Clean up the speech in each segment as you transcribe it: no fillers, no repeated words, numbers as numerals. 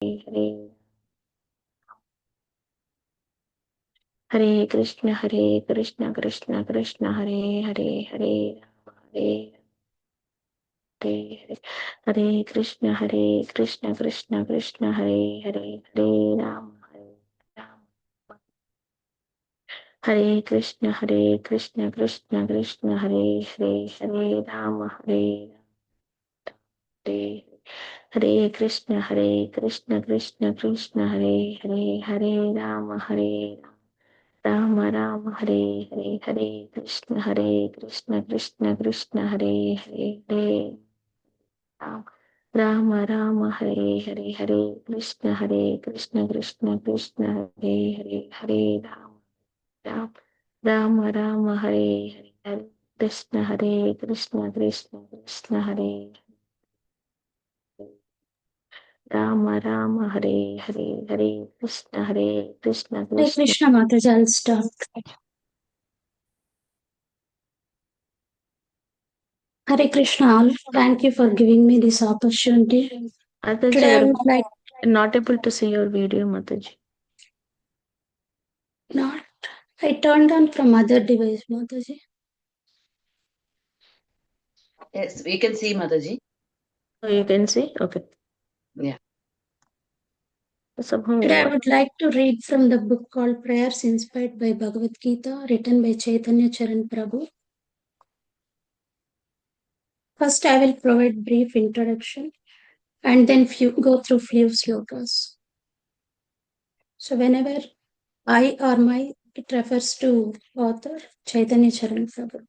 Hare Hare Krishna Krishna Krishna Hare Hare Hare Hare Hare Hare Krishna Krishna Krishna Hare Hare Hare Ram Ram Hare Krishna Krishna Krishna Hare Hare Hare Ram Hare Hare Hare Krishna Krishna Krishna Hare Hare Hare Ram Hare Ram Ram Hare Hare Hare Krishna Krishna Krishna Hare Hare Hare Ram Ram Hare Hare Hare Krishna Krishna Krishna Hare Hare Hare Ram Ram Hare Hare Hare Krishna Krishna Krishna Hare Ram Hare Hare Hare Krishna Hare Krishna Mataji, I'll start. Hare Krishna all. Thank you for giving me this opportunity. Today I would like not able to see your video, Mataji. Not. I turned on from other device, Mataji. Yes, we can see, Mataji. Oh, you can see? Okay. Yeah. Today I would like to read from the book called Prayers Inspired by Bhagavad Gita, written by Chaitanya Charan Prabhu. First, I will provide brief introduction and then go through few slokas. So whenever I or my, it refers to author Chaitanya Charan Prabhu.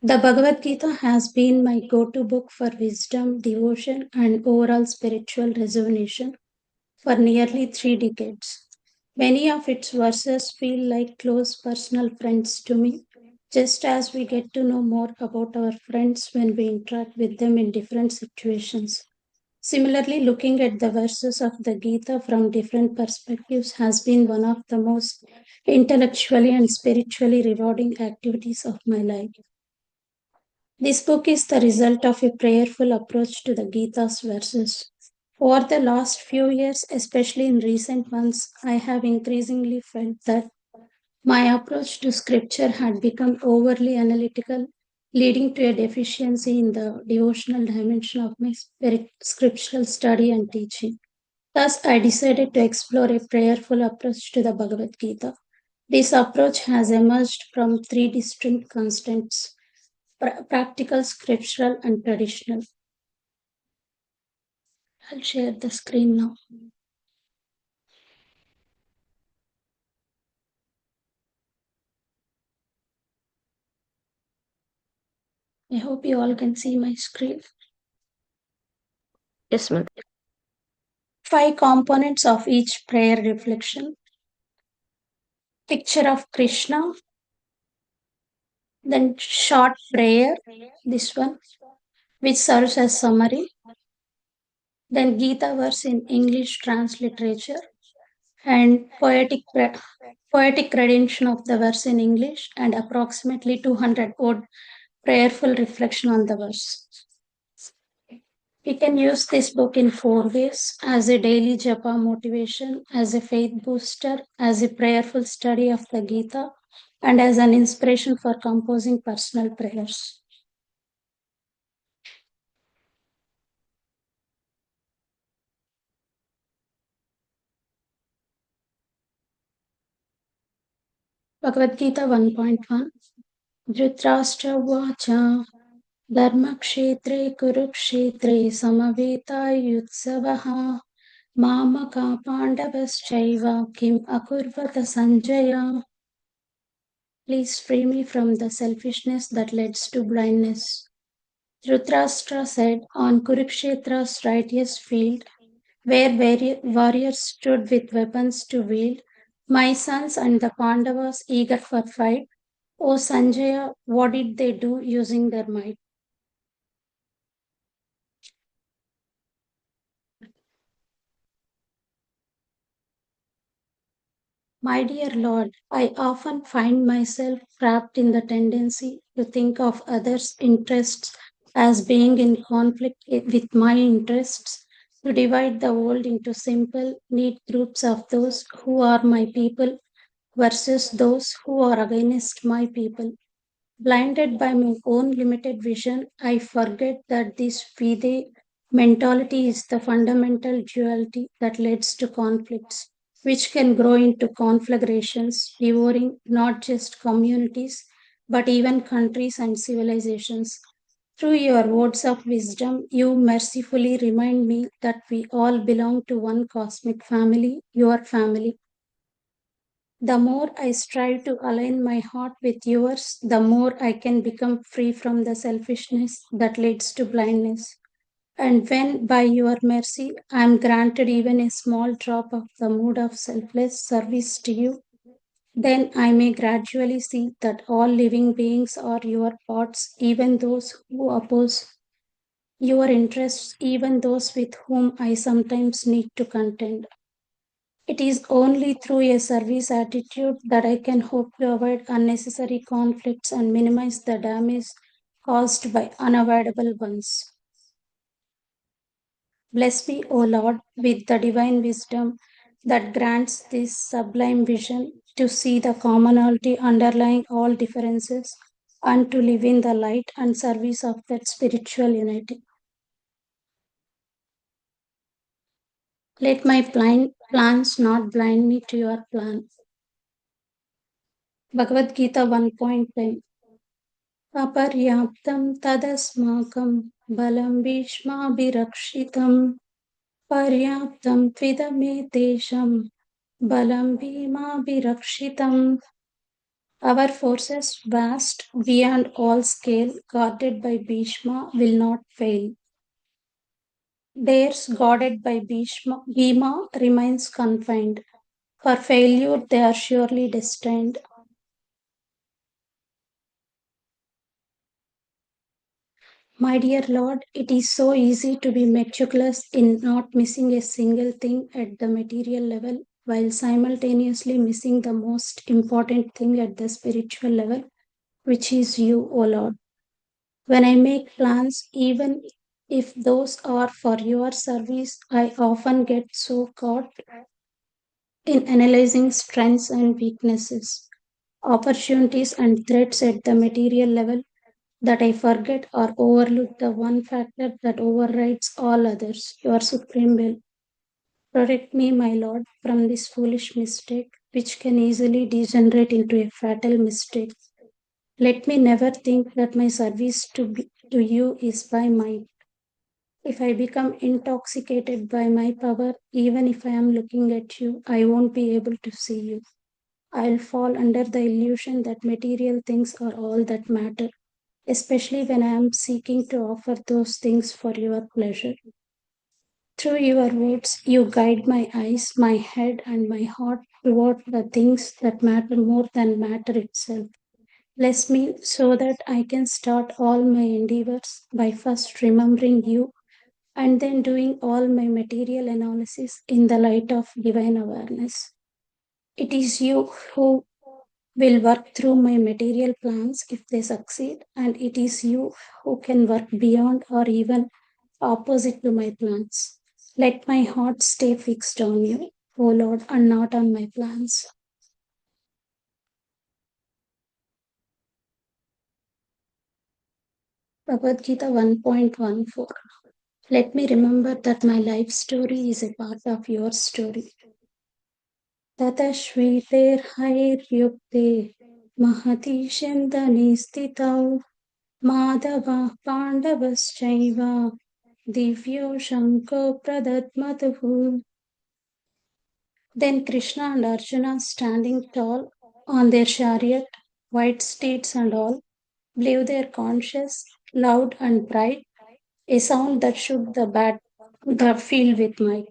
The Bhagavad Gita has been my go-to book for wisdom, devotion, and overall spiritual rejuvenation for nearly 3 decades. Many of its verses feel like close personal friends to me, just as we get to know more about our friends when we interact with them in different situations. Similarly, looking at the verses of the Gita from different perspectives has been one of the most intellectually and spiritually rewarding activities of my life. This book is the result of a prayerful approach to the Gita's verses. Over the last few years, especially in recent months, I have increasingly felt that my approach to scripture had become overly analytical, leading to a deficiency in the devotional dimension of my scriptural study and teaching. Thus, I decided to explore a prayerful approach to the Bhagavad Gita. This approach has emerged from 3 distinct constants: practical, scriptural, and traditional. I'll share the screen now. I hope you all can see my screen. Yes, ma'am. 5 components of each prayer reflection. Picture of Krishna, then short prayer, this one, which serves as summary, then Gita verse in English transliterature, and poetic rendition of the verse in English, and approximately 200 word prayerful reflection on the verse. We can use this book in 4 ways: as a daily japa motivation, as a faith booster, as a prayerful study of the Gita, and as an inspiration for composing personal prayers. Bhagavad Gita 1.1 Dhritarashtra Vacha Dharmakshetre Kurukshetre Samaveta Mamaka Pandavaschaiva Kim Akurvata Sanjaya. Please free me from the selfishness that leads to blindness. Dhritarashtra said, on Kurukshetra's righteous field, where warriors stood with weapons to wield, my sons and the Pandavas eager for fight, O Sanjaya, what did they do using their might? My dear Lord, I often find myself trapped in the tendency to think of others' interests as being in conflict with my interests, to divide the world into simple, neat groups of those who are my people versus those who are against my people. Blinded by my own limited vision, I forget that this Vide mentality is the fundamental duality that leads to conflicts, which can grow into conflagrations, devouring not just communities, but even countries and civilizations. Through your words of wisdom, you mercifully remind me that we all belong to one cosmic family, your family. The more I strive to align my heart with yours, the more I can become free from the selfishness that leads to blindness. And when, by your mercy, I am granted even a small drop of the mood of selfless service to you, then I may gradually see that all living beings are your parts, even those who oppose your interests, even those with whom I sometimes need to contend. It is only through a service attitude that I can hope to avoid unnecessary conflicts and minimize the damage caused by unavoidable ones. Bless me, O Lord, with the divine wisdom that grants this sublime vision to see the commonality underlying all differences and to live in the light and service of that spiritual unity. Let my plans not blind me to your plan. Bhagavad Gita 1.10 अपर्याप्तं तदस्माकं बलं भीष्माभिरक्षितं पर्याप्तं त्विदमेतेषां बलं भीमाभिरक्षितम्. Our forces vast beyond all scale, guarded by Bhishma, will not fail. Theirs, guarded by Bhima, remains confined. For failure, they are surely destined. My dear Lord, it is so easy to be meticulous in not missing a single thing at the material level while simultaneously missing the most important thing at the spiritual level, which is you, O Lord. When I make plans, even if those are for your service, I often get so caught in analyzing strengths and weaknesses, opportunities and threats at the material level that I forget or overlook the one factor that overrides all others, your supreme will. Protect me, my Lord, from this foolish mistake, which can easily degenerate into a fatal mistake. Let me never think that my service to you is by might. If I become intoxicated by my power, even if I am looking at you, I won't be able to see you. I'll fall under the illusion that material things are all that matter, especially when I am seeking to offer those things for your pleasure. Through your words, you guide my eyes, my head, and my heart toward the things that matter more than matter itself. Bless me so that I can start all my endeavors by first remembering you and then doing all my material analysis in the light of divine awareness. It is you who will work through my material plans if they succeed, and it is you who can work beyond or even opposite to my plans. Let my heart stay fixed on you, O Lord, and not on my plans. Bhagavad Gita 1.14. Let me remember that my life story is a part of your story. ततश्वेतैर्हैर्युक्ते महति शन्दने स्थितौ माधवः पाण्डवश्चैव दिव्यो शङ्को प्रदद्मतुः. Then Krishna and Arjuna, standing tall on their chariot, white steeds and all, blew their conches loud and bright, a sound that shook the field with might.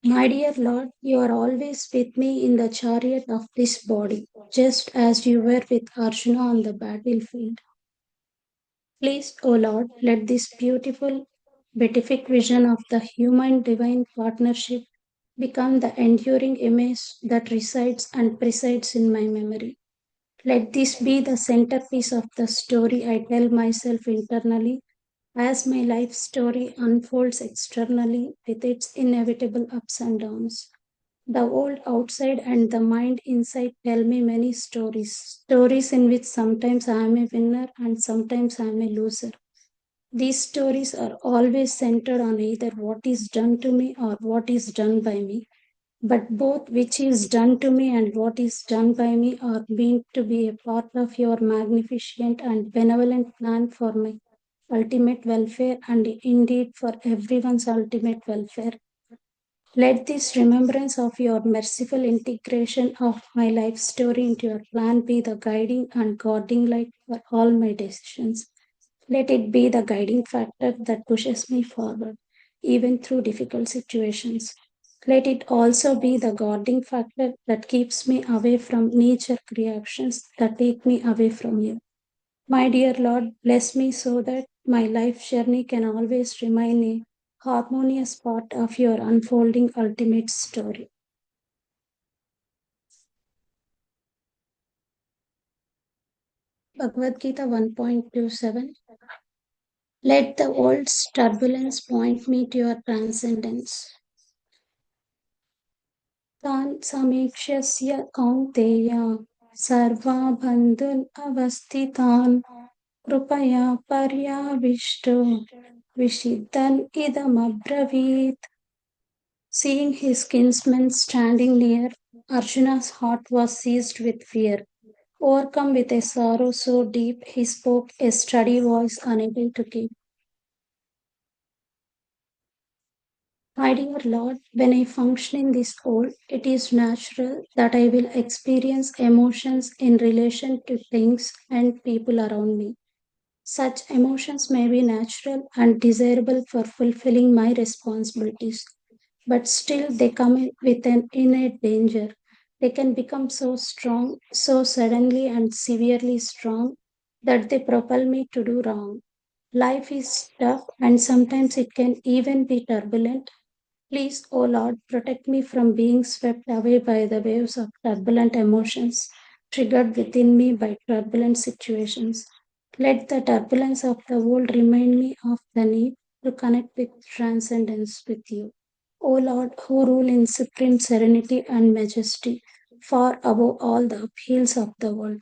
My dear Lord, you are always with me in the chariot of this body, just as you were with Arjuna on the battlefield. Please, O Lord, let this beautiful, beatific vision of the human divine partnership become the enduring image that resides and presides in my memory. Let this be the centerpiece of the story I tell myself internally as my life story unfolds externally with its inevitable ups and downs. The world outside and the mind inside tell me many stories, stories in which sometimes I am a winner and sometimes I am a loser. These stories are always centered on either what is done to me or what is done by me. But both which is done to me and what is done by me are meant to be a part of your magnificent and benevolent plan for my ultimate welfare and indeed for everyone's ultimate welfare. Let this remembrance of your merciful integration of my life story into your plan be the guiding and guiding light for all my decisions. Let it be the guiding factor that pushes me forward, even through difficult situations. Let it also be the guarding factor that keeps me away from knee jerk reactions that take me away from you. My dear Lord, bless me so that my life journey can always remain a harmonious part of your unfolding ultimate story. Bhagavad Gita 1.27. Let the world's turbulence point me to your transcendence. तान् समीक्ष्य कौन्तेय सर्वाबन्धून् अवस्थितान् कृपया पर्याविष्टो विषिदन् idamabravit. Seeing his kinsmen standing near, Arjuna's heart was seized with fear. Overcome with a sorrow so deep, he spoke a steady voice unable to keep. My dear Lord, when I function in this world, it is natural that I will experience emotions in relation to things and people around me. Such emotions may be natural and desirable for fulfilling my responsibilities, but still they come in with an innate danger. They can become so strong, so suddenly and severely strong, that they propel me to do wrong. Life is tough and sometimes it can even be turbulent. Please, O Lord, protect me from being swept away by the waves of turbulent emotions triggered within me by turbulent situations. Let the turbulence of the world remind me of the need to connect with transcendence with you. O Lord, who rule in supreme serenity and majesty, far above all the upheavals of the world.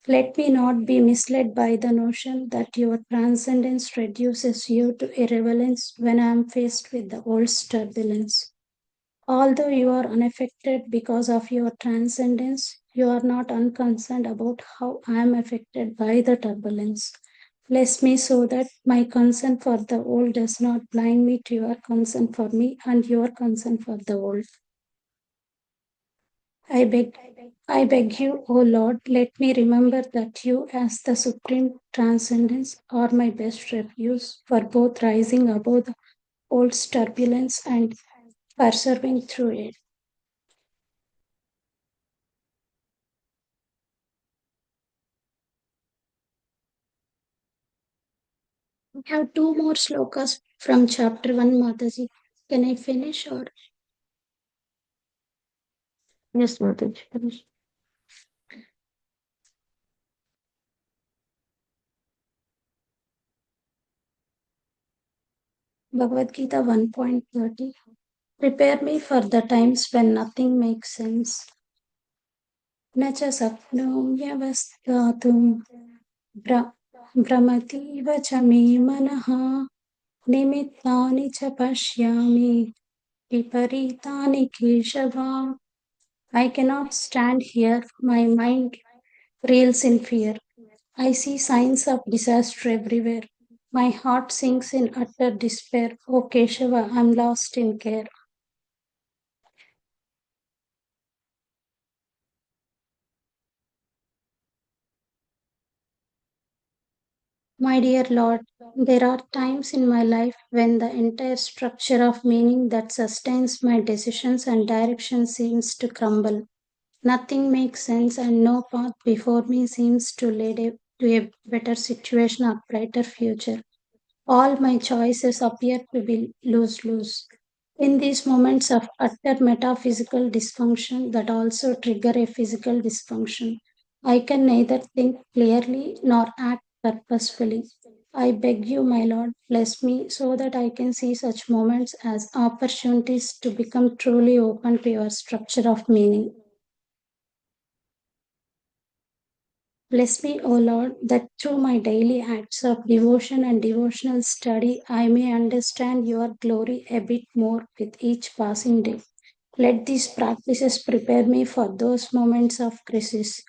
Let me not be misled by the notion that your transcendence reduces you to irrelevance when I am faced with the world's turbulence. Although you are unaffected because of your transcendence, you are not unconcerned about how I am affected by the turbulence. Bless me so that my concern for the world does not blind me to your concern for me and your concern for the world. I beg, I beg you, O Lord, let me remember that you, as the supreme transcendence, are my best refuge for both rising above the world's turbulence and persevering through it. We have two more slokas from chapter 1, Mataji. Can I finish or? Yes, Mataji. Finish. Bhagavad Gita 1.30. Prepare me for the times when nothing makes sense. न च शक्नोम्यवस्थातुं भ्रमतीव च मे मनः निमित्तानि च पश्यामि विपरीतानि Keshav. I cannot stand here. My mind reels in fear. I see signs of disaster everywhere. My heart sinks in utter despair. O Keshava, I am lost in care. My dear Lord, there are times in my life when the entire structure of meaning that sustains my decisions and direction seems to crumble. Nothing makes sense, and no path before me seems to lead to a better situation or brighter future. All my choices appear to be lose-lose. In these moments of utter metaphysical dysfunction that also trigger a physical dysfunction, I can neither think clearly nor act purposefully. I beg you, my Lord, bless me so that I can see such moments as opportunities to become truly open to your structure of meaning. Bless me, O Lord, that through my daily acts of devotion and devotional study, I may understand your glory a bit more with each passing day. Let these practices prepare me for those moments of crisis.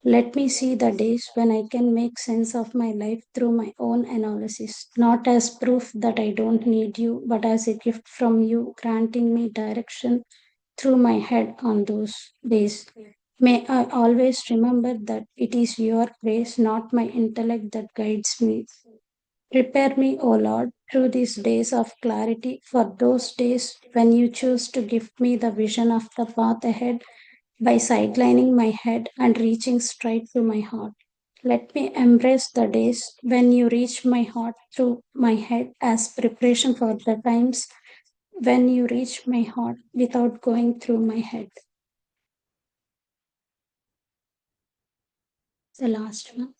Let me see the days when I can make sense of my life through my own analysis, not as proof that I don't need you, but as a gift from you, granting me direction through my head on those days. May I always remember that it is your grace, not my intellect, that guides me. Prepare me, O Lord, through these days of clarity for those days when you choose to give me the vision of the path ahead by sidelining my head and reaching straight to my heart. Let me embrace the days when you reach my heart through my head as preparation for the times when you reach my heart without going through my head. The last one.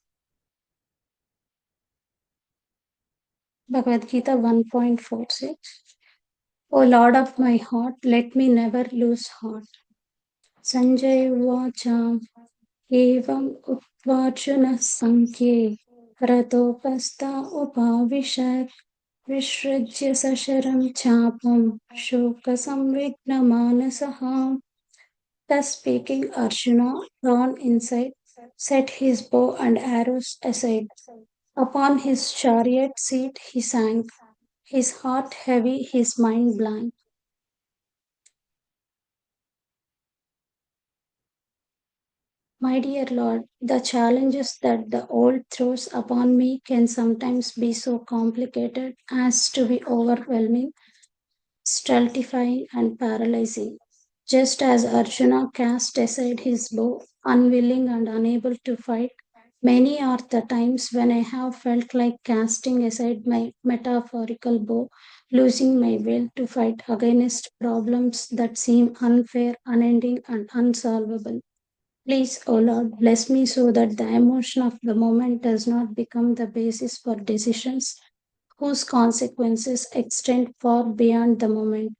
Bhagavad Gita 1.46. O Lord of my heart, let me never lose heart. Sanjay Vacha Evam Utvarjuna Sankhye Ratopasta Upavishat Vishrajya Sasharam Chapam Shoka Samvigna Manasaha. Thus speaking, Arjuna, drawn inside, set his bow and arrows aside. Upon his chariot seat he sank, his heart heavy, his mind blank. My dear Lord, the challenges that the old throws upon me can sometimes be so complicated as to be overwhelming, stultifying, and paralyzing. Just as Arjuna cast aside his bow, unwilling and unable to fight, many are the times when I have felt like casting aside my metaphorical bow, losing my will to fight against problems that seem unfair, unending, and unsolvable. Please, O Lord, bless me so that the emotion of the moment does not become the basis for decisions whose consequences extend far beyond the moment.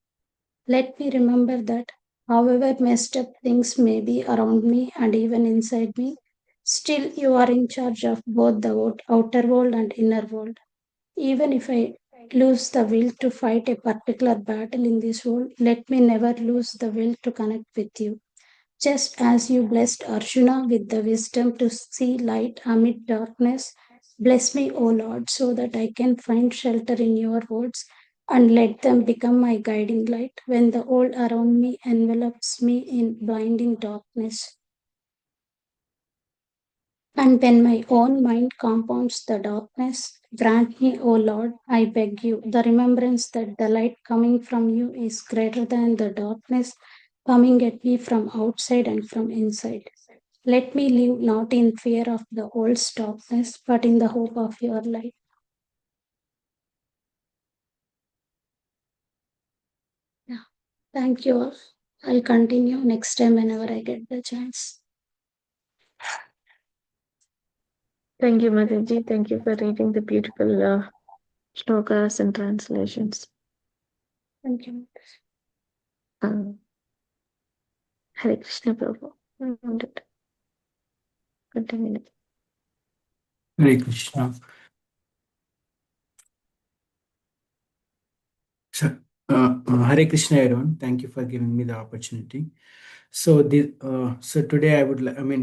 Let me remember that, however messed up things may be around me and even inside me, still you are in charge of both the outer world and inner world. Even if I lose the will to fight a particular battle in this world, let me never lose the will to connect with you. Just as you blessed Arjuna with the wisdom to see light amid darkness, bless me, O Lord, so that I can find shelter in your words and let them become my guiding light when the world around me envelops me in blinding darkness. And when my own mind compounds the darkness, grant me, O Lord, I beg you, the remembrance that the light coming from you is greater than the darkness coming at me from outside and from inside. Let me live not in fear of the old darkness, but in the hope of your light. Yeah. Thank you all. I'll continue next time whenever I get the chance. Thank you, Mataji. Thank you for reading the beautiful slokas and translations. Thank you. Hare Krishna Prabhu. Continue. Hare Krishna. So, Hare Krishna, everyone. Thank you for giving me the opportunity. So, so today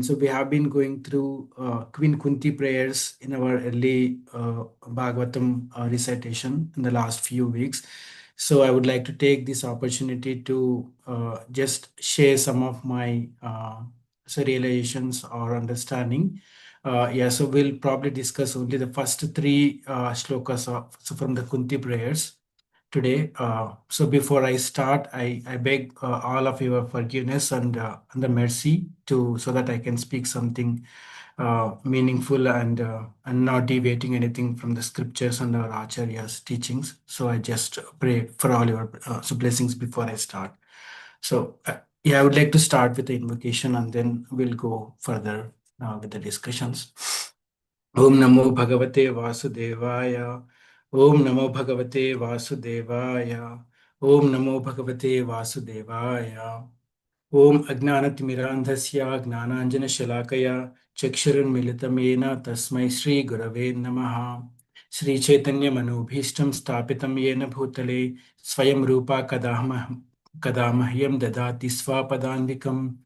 so we have been going through Queen Kunti prayers in our early Bhagavatam recitation in the last few weeks. So, I would like to take this opportunity to just share some of my realizations or understanding. So we'll probably discuss only the first three slokas from the Kunti prayers today. So before I start, I beg all of your forgiveness and the mercy so that I can speak something meaningful and not deviating anything from the scriptures and our Acharya's teachings. So I just pray for all your blessings before I start. So I would like to start with the invocation and then we'll go further. now with the discussions. Om Namo Bhagavate Vasudevaya. Om Namo Bhagavate Vasudevaya. Om Namo Bhagavate Vasudevaya. Om Ajnanatimirandhasya Gnananjana Shalakaya Chakshurunmilitam Yena Tasmai Shri Gurave Namaha. Shri Chaitanya Manobhishtam Stapitam Yena Bhutale Swayam Rupa Kadamahyam Dadati Swapadandikam.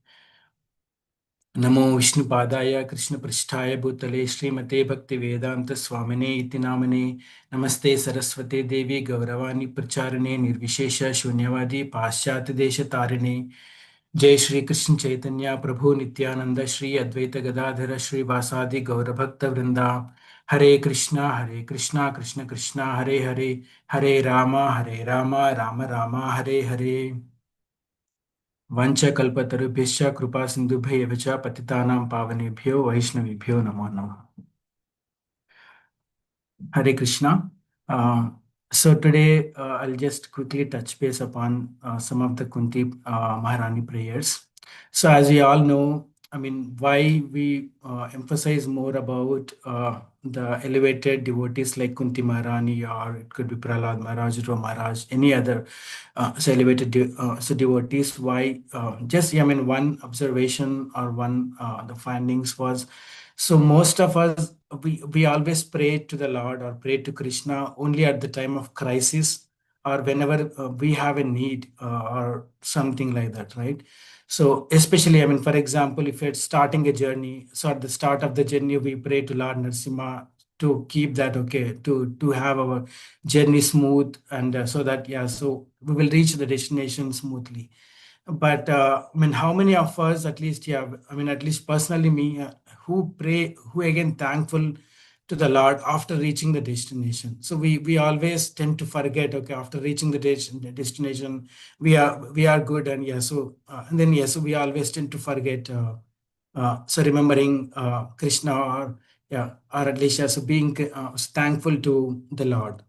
Namo Vishnupadaya Krishna Pristhaya Bhutale Srimate Bhakti Vedanta Swamine Iti Namane. Namaste Saraswate Devi Gauravani Pracharane Nirvishesha Shunyavadi Paschat Desha Tarine. Jai Shri Krishna Chaitanya Prabhu Nityananda Shri Advaita Gadadhara Shri Vasadi Gaura Bhakta Vrinda. Hare Krishna Krishna Krishna Hare Hare Hare Rama Rama Rama Hare Hare. Vancha kalpatarubhyascha kripa sindhubhyo evacha patitanam pavanebhyo vaishnavibhyo namo namaha. Hare Krishna. So today I'll just quickly touch base upon some of the Kuntī Mahārāṇī prayers. So as we all know, I mean, why we emphasize more about the elevated devotees like Kuntī Mahārāṇī, or it could be Prahlad Maharaj, Dhruva Maharaj, any other so elevated devotees. Why? Just, I mean, one observation or one the findings was, so most of us, we always pray to the Lord or pray to Krishna only at the time of crisis, or whenever we have a need or something like that, right? So especially, I mean, for example, if it's starting a journey, so at the start of the journey, we pray to Lord Narasimha to keep that okay, to have our journey smooth, and so that, yeah, so we will reach the destination smoothly. But I mean, how many of us, at least, yeah, I mean, at least personally me, who pray, who again thankful to the Lord after reaching the destination? So we always tend to forget, okay, after reaching the destination, we are good, and yeah, so and then yeah, so we always tend to forget. So remembering Krishna, or yeah, or at least, yeah, so being thankful to the Lord.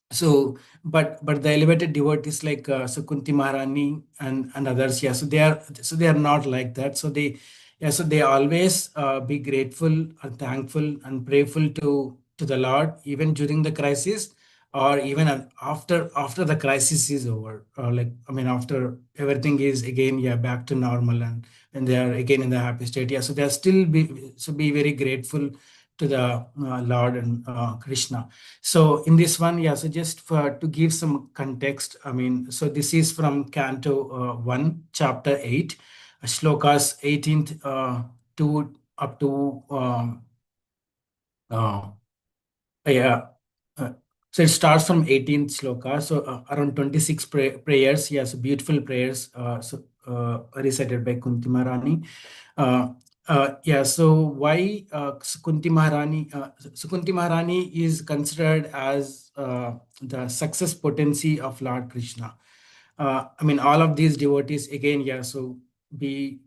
So, but the elevated devotees like so Kuntī Mahārāṇī and others, yeah, so they are not like that. So they always be grateful and thankful and prayerful to the Lord, even during the crisis, or even after the crisis is over, or like, I mean, after everything is again, yeah, back to normal, and they are again in the happy state, yeah, so they are still be very grateful to the Lord and Krishna. So in this one, yeah, so just to give some context, I mean, so this is from Canto 1, chapter 8, slokas 18th to up to yeah. So it starts from 18th sloka, so around 26 prayers, yes, beautiful prayers recited by Kuntī Mahārāṇī. Yeah, so why Kuntī Mahārāṇī? So Kuntī Mahārāṇī is considered as the success potency of Lord Krishna. I mean, all of these devotees, again, yeah, so any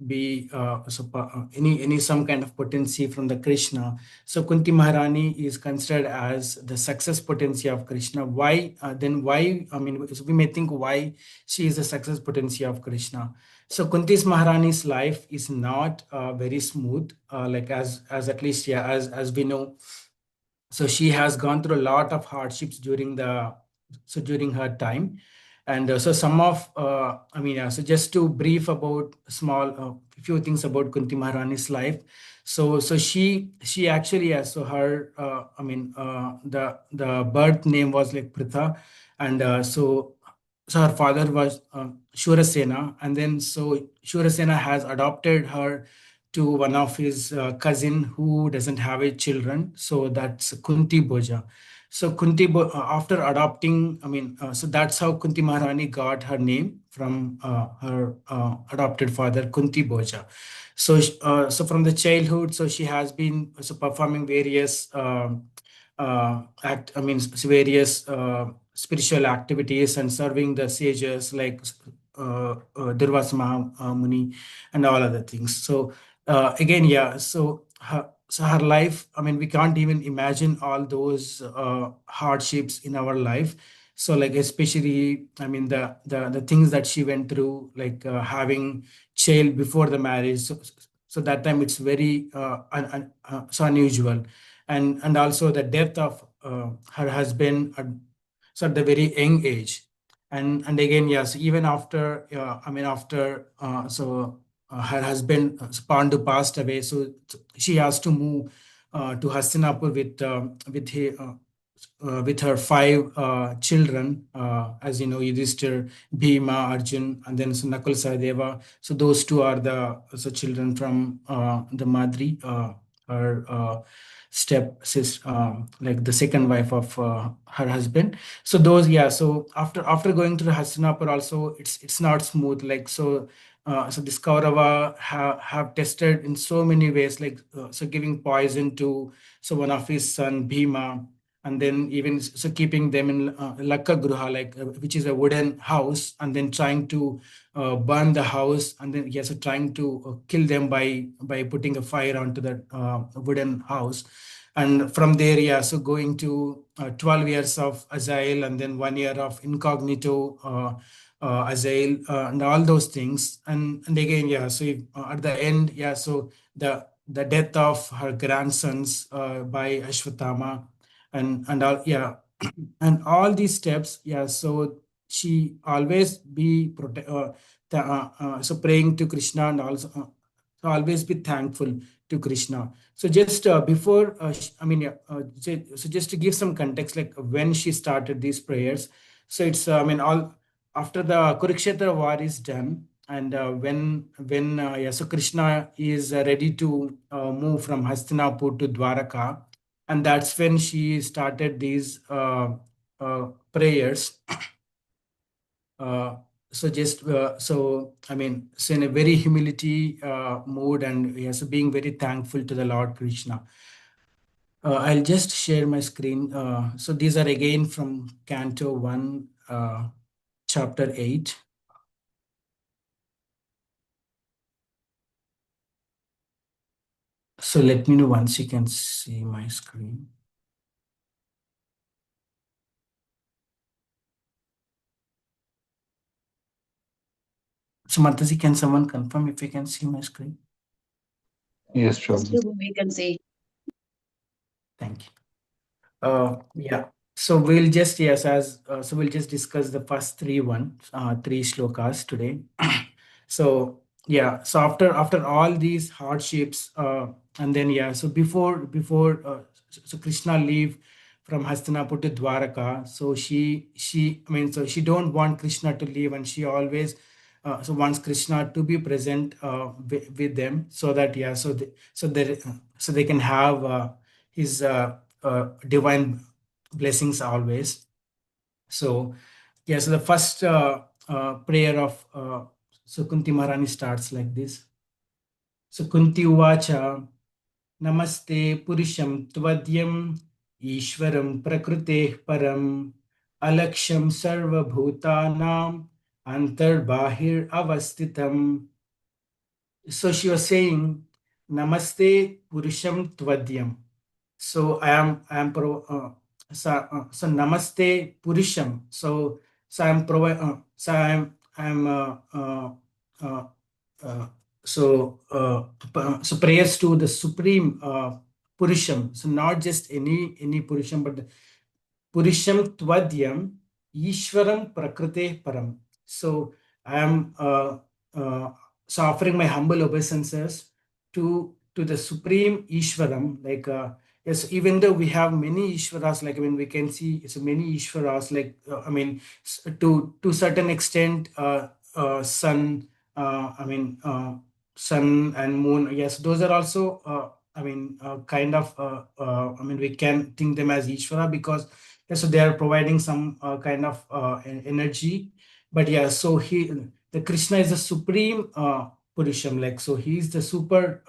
some kind of potency from the Krishna. So Kuntī Mahārāṇī is considered as the success potency of Krishna. Why? Then why? I mean, so we may think why she is the success potency of Krishna. So Kuntī Mahārāṇī's life is not very smooth, like as at least, yeah, as we know. So she has gone through a lot of hardships during her time. And so some of, I mean, so just to brief about small few things about Kuntī Mahārāṇī's life. So she actually, yeah, so her, I mean, the birth name was like Pritha, and so her father was Shurasena, and then so Shurasena has adopted her to one of his cousin who doesn't have a children. So that's Kuntī Bhoja. So after adopting, I mean, so that's how Kuntī Mahārāṇī got her name from her adopted father, Kuntī Bhoja. So from the childhood, so she has been performing various various spiritual activities and serving the sages like Durvasa Muni and all other things. So again, yeah, so her life, I mean, we can't even imagine all those hardships in our life. So like, especially, I mean, the things that she went through, like having child before the marriage. So that time it's very so unusual, and also the death of her husband so at the very young age, and again yes, even after after her husband Pandu passed away, so she has to move to Hastinapur with her 5 children, as you know, Yudhishthir, Bhima, Arjun, and then Nakul, Sahadeva. So those 2 are the children from the Madri, her step sis, like the second wife of her husband. So those, yeah. So after going to the Hastinapur, also it's not smooth. Like so this Kaurava have tested in so many ways, like so giving poison to one of his son Bhima, and then even so keeping them in Lakka Gruha, like which is a wooden house, and then trying to burn the house, and then yes, so trying to kill them by putting a fire onto the wooden house. And from there, yeah, so going to 12 years of Azail, and then 1 year of incognito Azail, and all those things. And again, yeah, so at the end, yeah, so the death of her grandsons by Ashwatthama, and all, yeah, and all these steps, yeah, so she always be so praying to Krishna, and also always be thankful to Krishna. So just before so just to give some context, like when she started these prayers, so it's all after the Kurukshetra war is done, and when yeah, so Krishna is ready to move from Hastinapur to Dwaraka, and that's when she started these prayers. So just so in a very humility mood, and yeah, so being very thankful to the Lord Krishna. I'll just share my screen. So these are again from Canto 1, chapter 8. So let me know once you can see my screen. So Mataji, can someone confirm if you can see my screen? Yes, sure. We can see. Thank you. Yeah. So we'll just so we'll just discuss the first three slokas today. So yeah. So after all these hardships, and then yeah. So before so Krishna leave from Hastinapur to Dwaraka. So she so she don't want Krishna to leave, and she always so wants Krishna to be present with them, so that yeah. So they can have his divine blessings always. So yeah, so the first prayer of so Kuntī Mahārāṇī starts like this. So Kunti Uvacha Namaste Purusham Tvadyam Ishwaram Prakrute Param Alaksham Sarva Bhutanam Antarbahir Avastitam. So she was saying, Namaste Purusham Tvadyam. So so Namaste Purusham. So I'm so prayers to the supreme Purusham. So not just any Purusham, but the Purusham Tvadyam Ishwaram Prakrite Param. So I am so offering my humble obeisances to the supreme Ishwaram. Like yes, even though we have many Ishwaras, like we can see it's many Ishwaras, like to certain extent, sun, sun and moon. Yes, those are also kind of we can think them as Ishvara, because yeah, so they are providing some kind of energy. But yeah, so the Krishna is the supreme Purusham, like so he is the super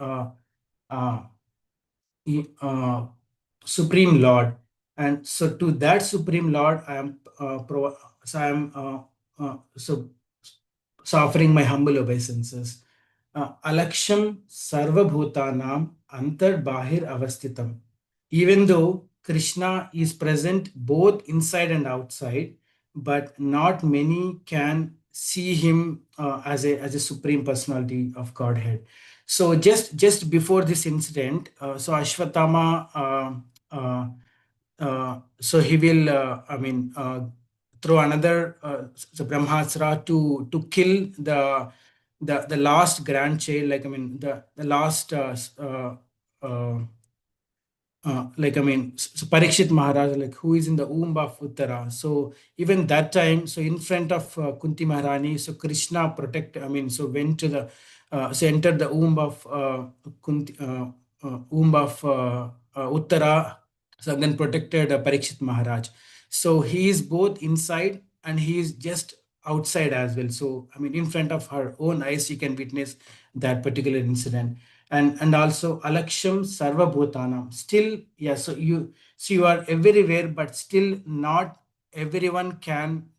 supreme Lord, and so to that supreme Lord I am so offering my humble obeisances. Alaksham Sarva Bhutanam Antar Bahir Avastitam. Even though Krishna is present both inside and outside, but not many can see him as a supreme personality of Godhead. So just before this incident, so Ashwatthama, so he will, throw another so Brahmastra to kill the last grandchild, like the last so Parikshit Maharaj, like who is in the womb of Uttara. So even that time, so in front of Kuntī Mahārāṇī, so Krishna so went to the, so entered the womb of Uttara, so then protected Parikshit Maharaj. So he is both inside and he is just outside as well. So in front of her own eyes, she can witness that particular incident. And also alaksham sarva bhutanam, still, yeah, so you are everywhere, but still not everyone can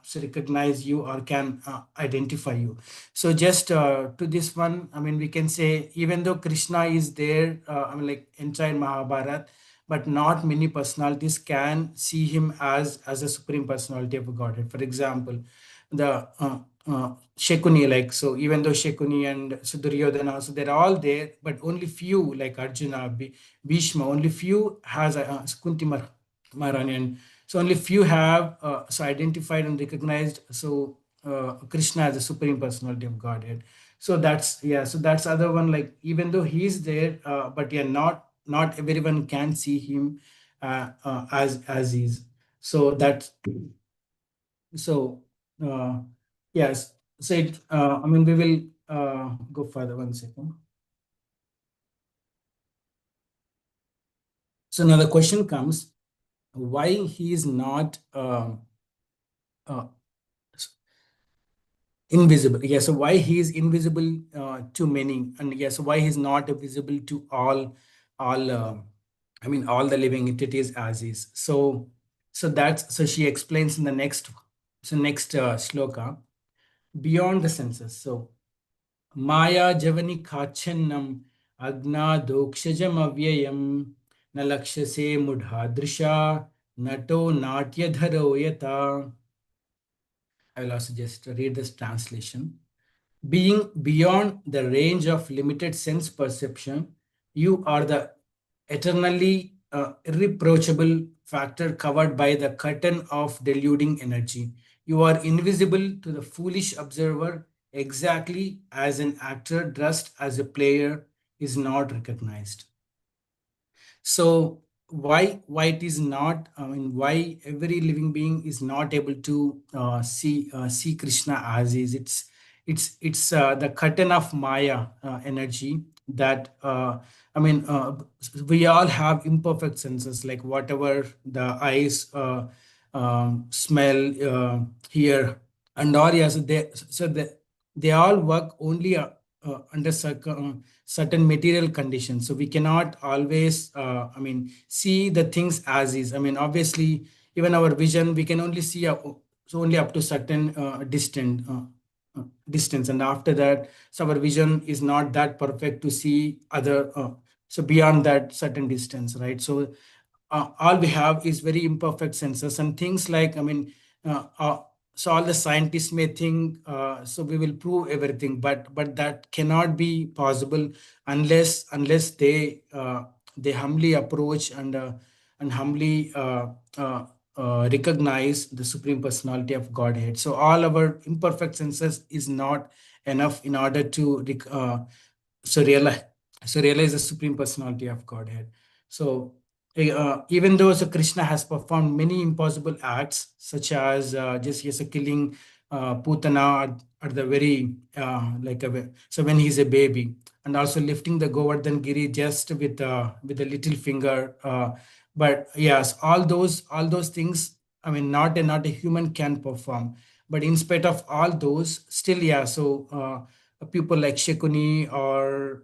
so recognize you or can identify you. So just to this one, we can say, even though Krishna is there, like entire Mahabharata, but not many personalities can see him as a supreme personality of Godhead. For example, the Shekuni, like, so even though Shekuni and Duryodhana, so they're all there, but only few, like Arjuna, Bhishma, only few has Kuntī Mahārāṇī, and so only few have so identified and recognized Krishna as a supreme personality of Godhead. So that's other one, like even though he is there, but yeah, not everyone can see him as is. So that's yes. So we will go further. 1 second. So now the question comes, why he is not invisible? Yeah, so why he is invisible to many, and yes, why he is not visible to all all the living entities as is. So she explains in the next sloka, beyond the senses. So Maya javani kachannam agna dokshajam avyayam na lakshase mudha nato natya dharo yata. I will also just read this translation. Being beyond the range of limited sense perception, you are the eternally irreproachable factor covered by the curtain of deluding energy. You are invisible to the foolish observer, exactly as an actor dressed as a player is not recognized. So why it is not, why every living being is not able to see Krishna as is? It's the curtain of Maya energy that we all have imperfect senses, like whatever the eyes smell, hear, and all. Yeah, they all work only under certain material conditions. So we cannot always see the things as is. Obviously, even our vision, we can only see only up to certain distance, and after that, so our vision is not that perfect to see other so beyond that certain distance, right? So all we have is very imperfect senses and things like so all the scientists may think so we will prove everything, but that cannot be possible unless they humbly approach and humbly recognize the supreme personality of Godhead. So all our imperfect senses is not enough in order to realize the supreme personality of Godhead. So even though Krishna has performed many impossible acts, such as just killing Putana at the very so when he's a baby, and also lifting the Govardhan Giri just with a little finger, but yes, all those things, not a human can perform. But in spite of all those, still, people like Shekuni or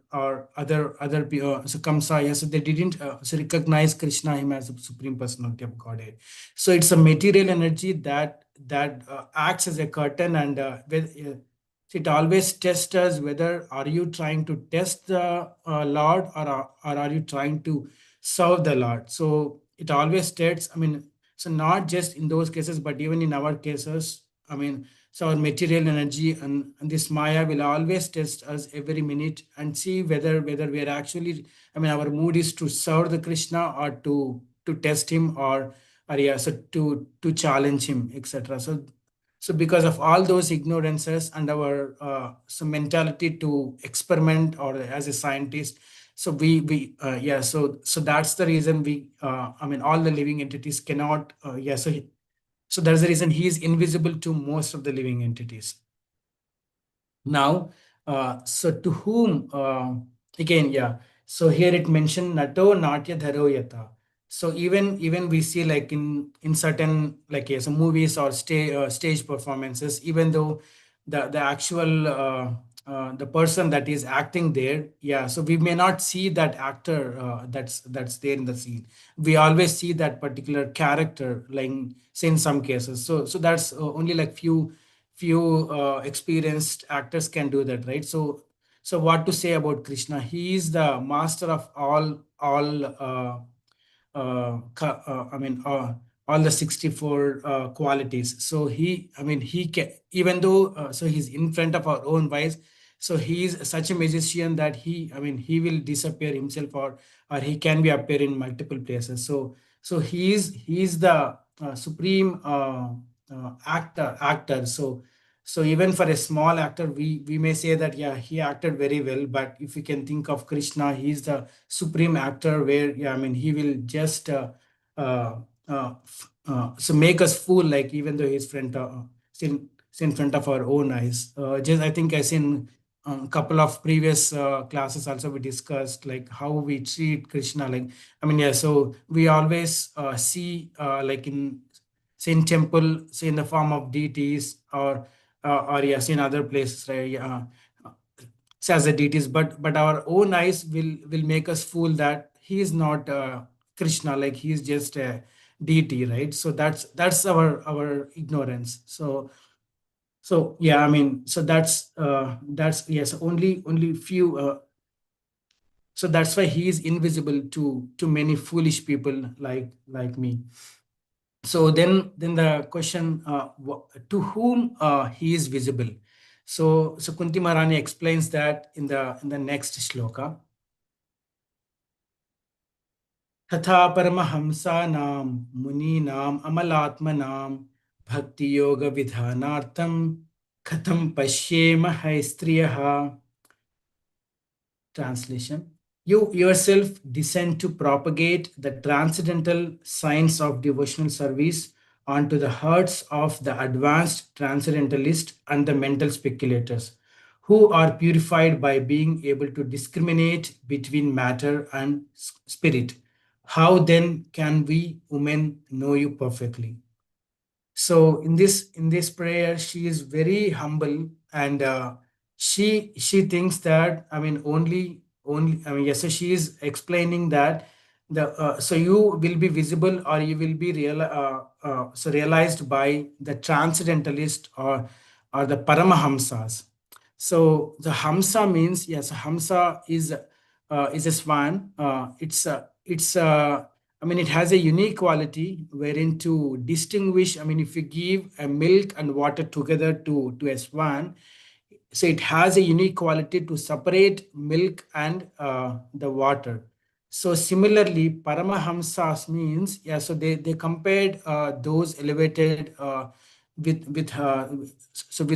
other people, so Kamsa, so they didn't recognize Krishna him as a supreme personality of Godhead. So it's a material energy that acts as a curtain, and it always tests us whether are you trying to test the Lord, or are you trying to serve the Lord. So it always tests. So not just in those cases, but even in our cases, I mean, so our material energy and this Maya will always test us every minute and see whether we are actually, I mean, our mood is to serve the Krishna or to test him or yeah, so to challenge him, etc. So because of all those ignorances and our so mentality to experiment or as a scientist, so we yeah, so that's the reason we I mean all the living entities cannot yeah, so that's the reason he is invisible to most of the living entities. Now, so to whom again, yeah. So here it mentioned nato natya dharo yata. So even we see like in certain like yeah, so movies or stage performances, even though the actual the person that is acting there, yeah, so we may not see that actor that's there in the scene. We always see that particular character, like say in some cases. So that's only like few experienced actors can do that, right? So what to say about Krishna? He is the master of all I mean, all the 64 qualities. So I mean, he can, even though, so he's in front of our own eyes. So he is such a magician that I mean, he will disappear himself or he can be appear in multiple places. So he's the supreme actor. So even for a small actor, we may say that, yeah, he acted very well. But if we can think of Krishna, he's the supreme actor where, yeah, I mean, he will just so make us fool, like even though he's still in front of our own eyes. Just I think as in a couple of previous classes also we discussed like how we treat Krishna. Like, I mean, yeah, so we always see like in say in temple, say in the form of deities or yes, in other places, right? Say as the deities, but our own eyes will make us fool that he is not Krishna, like he is just a deity, right? So that's our ignorance. So yeah, I mean, so that's yes, only few. So that's why he is invisible to many foolish people like me. So then the question, to whom he is visible? So Kuntī Mahārāṇī explains that in the next shloka. Tatha paramahamsanam muninam amalatmanam bhakti yoga vidhanartam katham pashyema haistriyaha. Translation. You yourself descend to propagate the transcendental science of devotional service onto the hearts of the advanced transcendentalist and the mental speculators, who are purified by being able to discriminate between matter and spirit. How then can we women know you perfectly? So in this prayer, she is very humble, and she thinks that, I mean, only I mean, yes, so she is explaining that so you will be visible or you will be so realized by the transcendentalist or the paramahamsas. So the hamsa means, yes, hamsa is a swan. I mean, it has a unique quality wherein to distinguish. I mean, if you give a milk and water together to a swan, so it has a unique quality to separate milk and the water. So similarly, Paramahamsas means, yeah, so they compared those elevated with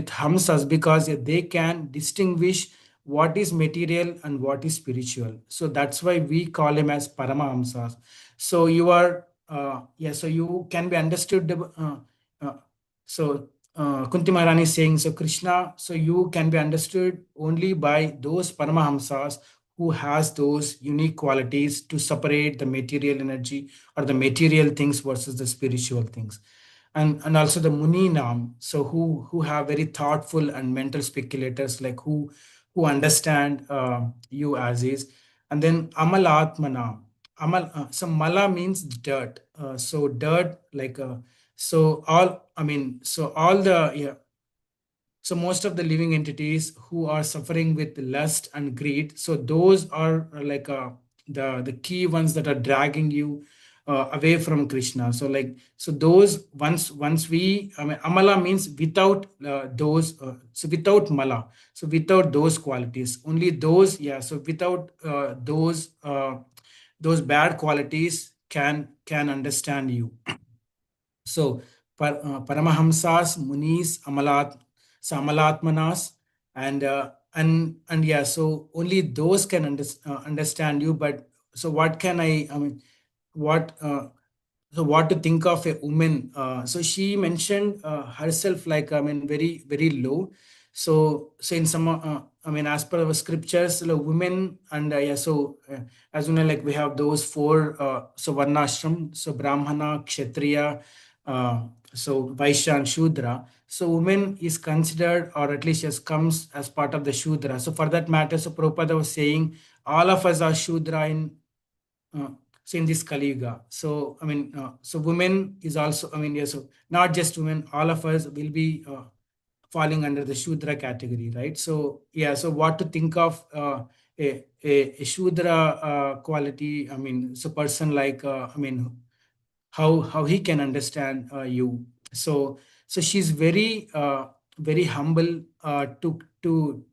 Hamsas because they can distinguish what is material and what is spiritual. So that's why we call him as Paramahamsas. So you are, yeah, so you can be understood. So Kuntī Mahārāṇī is saying, so Krishna, so you can be understood only by those Paramahamsas who has those unique qualities to separate the material energy or the material things versus the spiritual things. And also the Muninam, so who have very thoughtful and mental speculators, like who understand you as is. And then Amalatmanam. So Mala means dirt. So dirt, like so all, I mean, so all the, yeah. So most of the living entities who are suffering with lust and greed, so those are like the key ones that are dragging you away from Krishna. So like, so those once we, I mean, amala means without those, so without mala, so without those qualities, only those, yeah. So without those bad qualities can understand you. So Paramahamsas, Munis, Amalatmanas, and yeah, so only those can understand you. But so what can I mean, what so what to think of a woman? So she mentioned herself like, I mean, very low. So in some I mean, as per our scriptures, women and yeah, so as you know, like we have those four so varnashram, so Brahmana, Kshatriya, so Vaishya and Shudra. So women is considered, or at least just comes as part of the Shudra. So for that matter, so Prabhupada was saying all of us are Shudra uh, in this Kali Yuga. So I mean, so women is also, I mean, yeah, so not just women, all of us will be falling under the Shudra category, right? So yeah, so what to think of a Shudra quality? I mean, so person like I mean, how he can understand you. So she's very humble to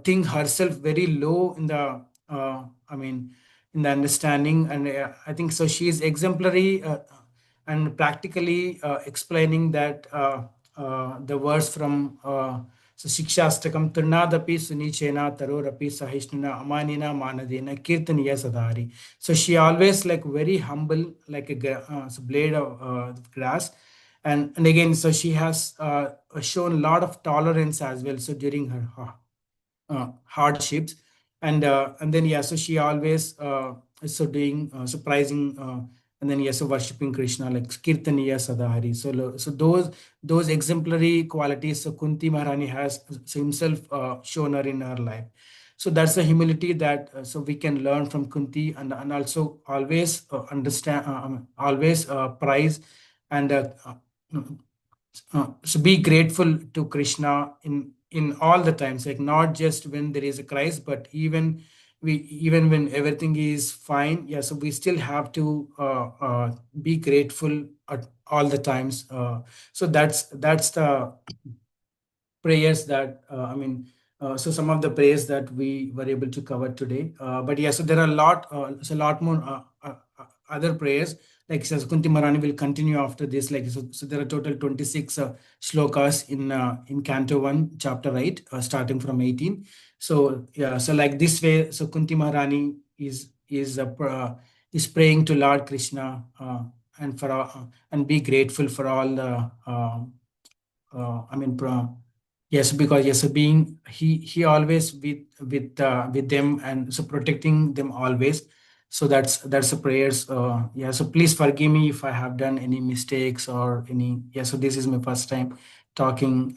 think herself very low in the I mean, in the understanding. And I think so she is exemplary and practically explaining that the verse from so Shikshastakam Turnadapi Sunichena Tarorapi Sahishnuna Amanina Manadena Kirtaniya Sadari. So she always like very humble, like so blade of grass. And again, so she has shown a lot of tolerance as well. So during her hardships, and then yeah, so she always is so doing surprising, and then yes, so worshipping Krishna like Kirtaniya Sadahari. So those exemplary qualities, so Kuntī Mahārāṇī has so himself shown her in her life. So that's the humility that so we can learn from Kunti, and also always understand, always prize and so be grateful to Krishna in all the times, like not just when there is a crisis, but even when everything is fine. Yeah, so we still have to be grateful at all the times. So that's the prayers that I mean. So some of the prayers that we were able to cover today. But yeah, so there are a lot more other prayers. Like says Kuntī Mahārāṇī will continue after this. Like so there are total 26 slokas in Canto 1, chapter 8, starting from 18. So yeah, so like this way, so Kuntī Mahārāṇī is praying to Lord Krishna and for and be grateful for all the I mean. Yes, because yes, so being he always with them, and so protecting them always. So that's the prayers. Yeah, so please forgive me if I have done any mistakes or any. Yeah, so this is my first time talking.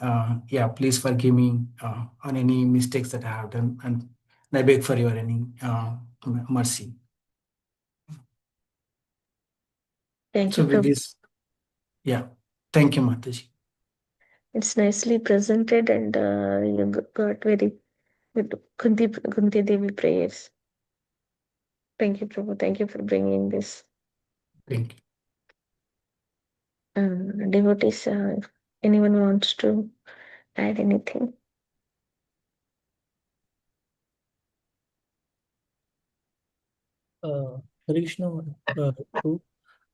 Yeah, please forgive me on any mistakes that I have done, and I beg for your any mercy. Thank So you, with Prabhu. this, yeah, thank you, Mataji. It's nicely presented, and you got very good Kunti Devi prayers. Thank you, Prabhu. Thank you for bringing this. Thank you. Devotees, if anyone wants to add anything? Hare Krishna, Prabhu.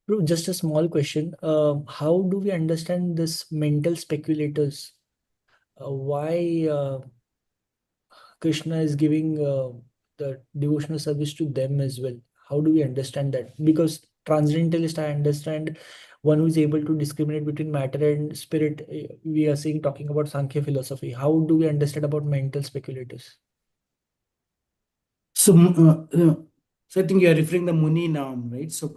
Prabhu, just a small question. How do we understand this mental speculators? Why Krishna is giving the devotional service to them as well? How do we understand that? Because transcendentalist, I understand one who is able to discriminate between matter and spirit. We are saying talking about Sankhya philosophy. How do we understand about mental speculators? So, so I think you are referring the Muni Nam, right? So,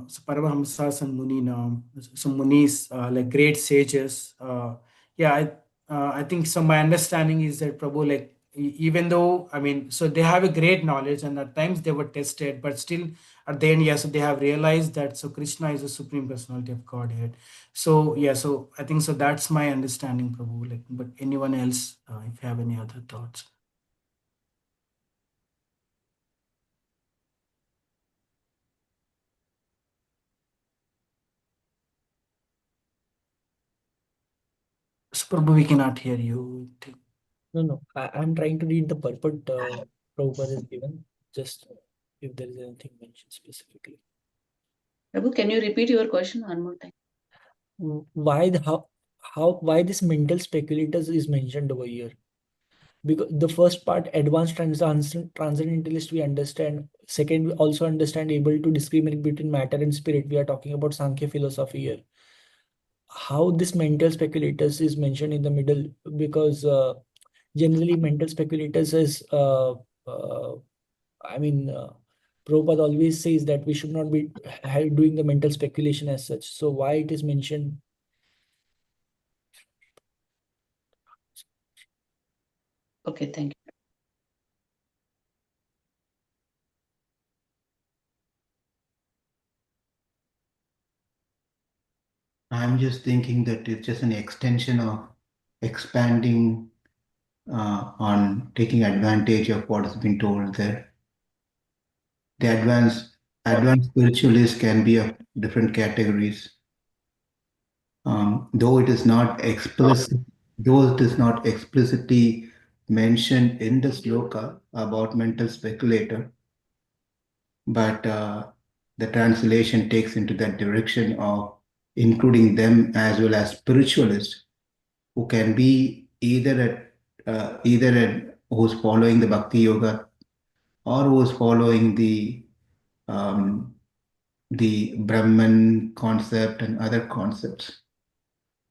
so Paramahamsas and Muni Nam. So Munis, like great sages. Yeah, I think so. My understanding is that Prabhu, like even though I mean, so they have a great knowledge, and at times they were tested, but still at the end, yeah, so they have realized that so Krishna is the supreme personality of Godhead. So yeah, so I think so. That's my understanding, Prabhu. Like, but anyone else, if you have any other thoughts? Prabhu, we cannot hear you. No. I'm trying to read the purport Prabhupada has given. Just if there is anything mentioned specifically. Prabhu, can you repeat your question one more time? Why this mental speculators is mentioned over here? Because the first part, advanced transcendentalist, we understand. Second, we also understand able to discriminate between matter and spirit. We are talking about Sankhya philosophy here. How this mental speculators is mentioned in the middle? Because generally mental speculators is Prabhupada always says that we should not be doing the mental speculation as such. So why it is mentioned? Okay, thank you. I'm just thinking that it's just an extension of expanding on taking advantage of what has been told there. The advanced spiritualists can be of different categories. Though it is not explicitly mentioned in the sloka about mental speculator, but the translation takes into that direction of including them as well as spiritualists who can be either who's following the bhakti yoga or who's following the Brahman concept and other concepts.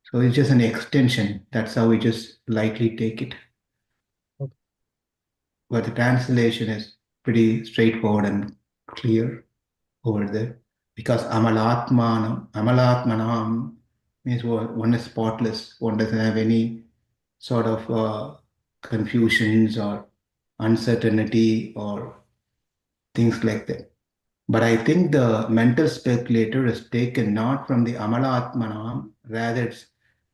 So it's just an extension. That's how we just lightly take it. Okay. But the translation is pretty straightforward and clear over there. Because amalatmanam means one is spotless. One doesn't have any sort of confusions or uncertainty or things like that. But I think the mental speculator is taken not from the amalatmanam, rather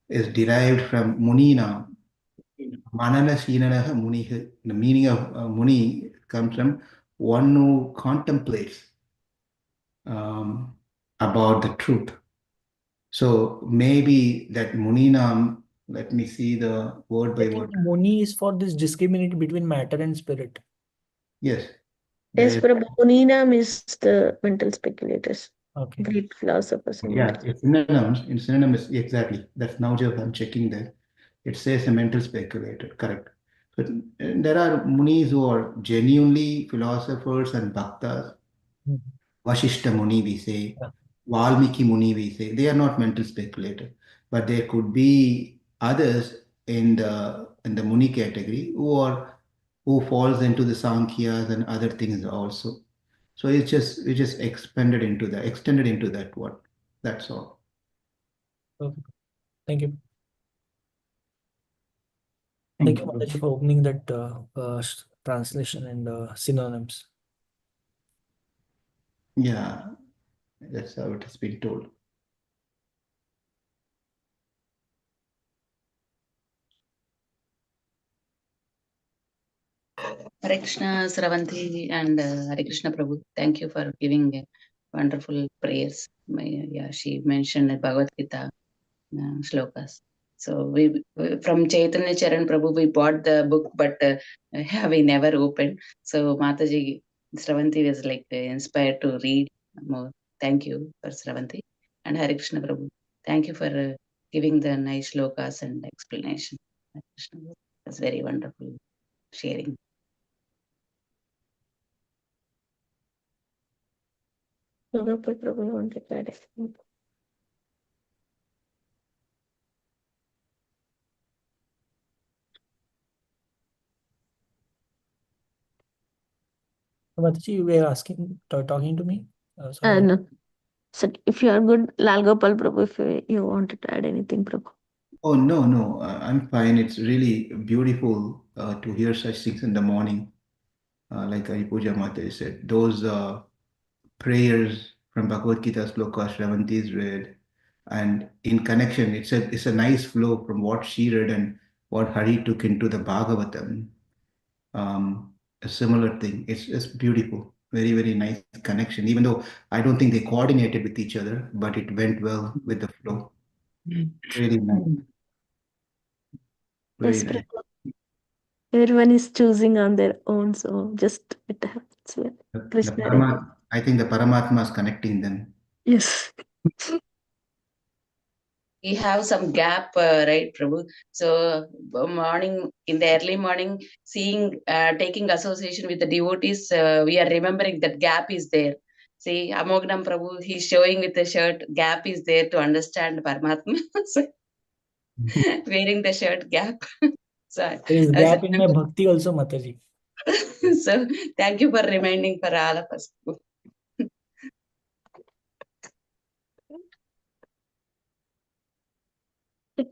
is derived from munina. Manana Shinanaha Muniha. The meaning of Muni comes from one who contemplates about the truth. So maybe that Muninam, let me see the word by word. Muni is for this discriminate between matter and spirit. Yes. Yes, Prabhu. Muninam is the mental speculators. Okay. Great philosophers. Yeah, it's synonyms. In synonyms, exactly. That's now just I'm checking there. It says a mental speculator, correct. But there are munis who are genuinely philosophers and bhaktas. Mhm. Vashishta Muni, we say. Yeah. Valmiki Muni, we say. They are not mental speculators. But there could be others in the Muni category who falls into the Sankhyas and other things also. So it's just extended into that one. That's all. Okay. Thank you. Thank Thank you, you. Mataji, for opening that translation and synonyms. Yeah, that's how it has been told. Hare Krishna, Sravanti and Hare Krishna Prabhu. Thank you for giving wonderful prayers. She mentioned Bhagavad Gita slokas. So we from Chaitanya Charan Prabhu we bought the book, but we never opened. So Mataji Sravanti was like inspired to read more. Thank you for Sravanti and Hare Krishna Prabhu. Thank you for giving the nice slokas and explanation. Hare Krishna Prabhu. It was very wonderful sharing. Prabhu wanted to add anything. Mataji, you were talking to me? Sorry. No. So if you are good, Lal Gopal Prabhu, if you wanted to add anything, Prabhu. Oh, no, I'm fine. It's really beautiful to hear such things in the morning. Like Puja Mata said, those prayers from Bhagavad Gita sloka Shravanti is read, and in connection, it's a nice flow from what she read and what Hari took into the Bhagavatam. A similar thing. It's beautiful. Very, very nice connection. Even though I don't think they coordinated with each other, but it went well with the flow. Really nice. Very Yes, nice. Prabhu. Everyone is choosing on their own, so just it happens with The Krishna. Devotees. I think the Paramatma is connecting them. Yes. We have some gap, right, Prabhu? So morning, in the early morning, seeing, taking association with the devotees, we are remembering that gap is there. See, Amognam Prabhu, he's showing with the shirt, gap is there to understand Paramatma. So, wearing the shirt gap. So, There is I was gap in my bhakti also, Mataji. so thank you for reminding for all of us.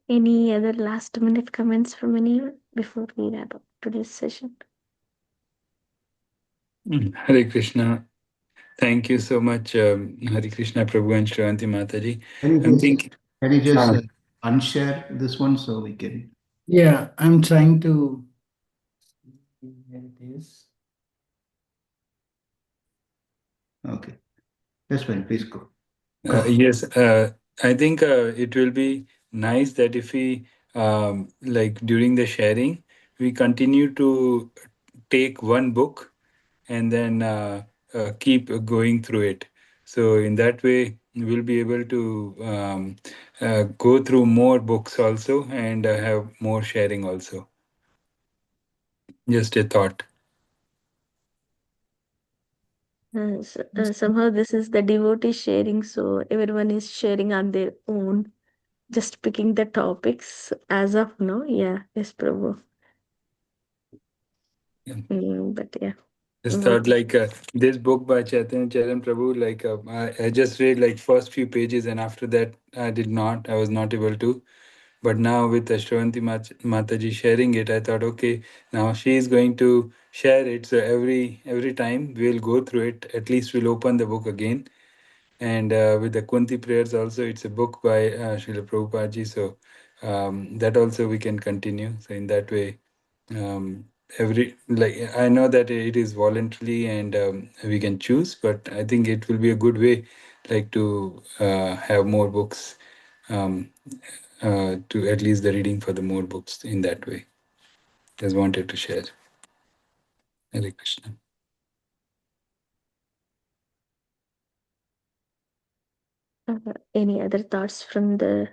Any other last minute comments from anyone before we wrap up today's session? Hare Krishna. Thank you so much, Hare Krishna Prabhu and Shravanti Mataji. Can you just unshare this one so we can? Yeah, I'm trying to. Here it is. Okay. That's fine. Please go. Yes, I think it will be nice that if we, like during the sharing, we continue to take one book and then keep going through it. So in that way, we'll be able to go through more books also and have more sharing also. Just a thought. Somehow this is the devotee sharing, so everyone is sharing on their own, just picking the topics as of now. Yeah, yes, Prabhu. Yeah. But yeah. Just thought like this book by Chaitanya Charan Prabhu, like I just read like first few pages and after that I was not able to. But now with Ashravanti Mataji sharing it, I thought, okay, now she is going to share it. So every time we'll go through it, at least we'll open the book again. And with the Kunti prayers also, it's a book by Srila Prabhupada. So that also we can continue. So in that way, I know that it is voluntarily and we can choose, but I think it will be a good way, like to have more books, to at least the reading for the more books in that way. Just wanted to share. Hare Krishna. Any other thoughts from the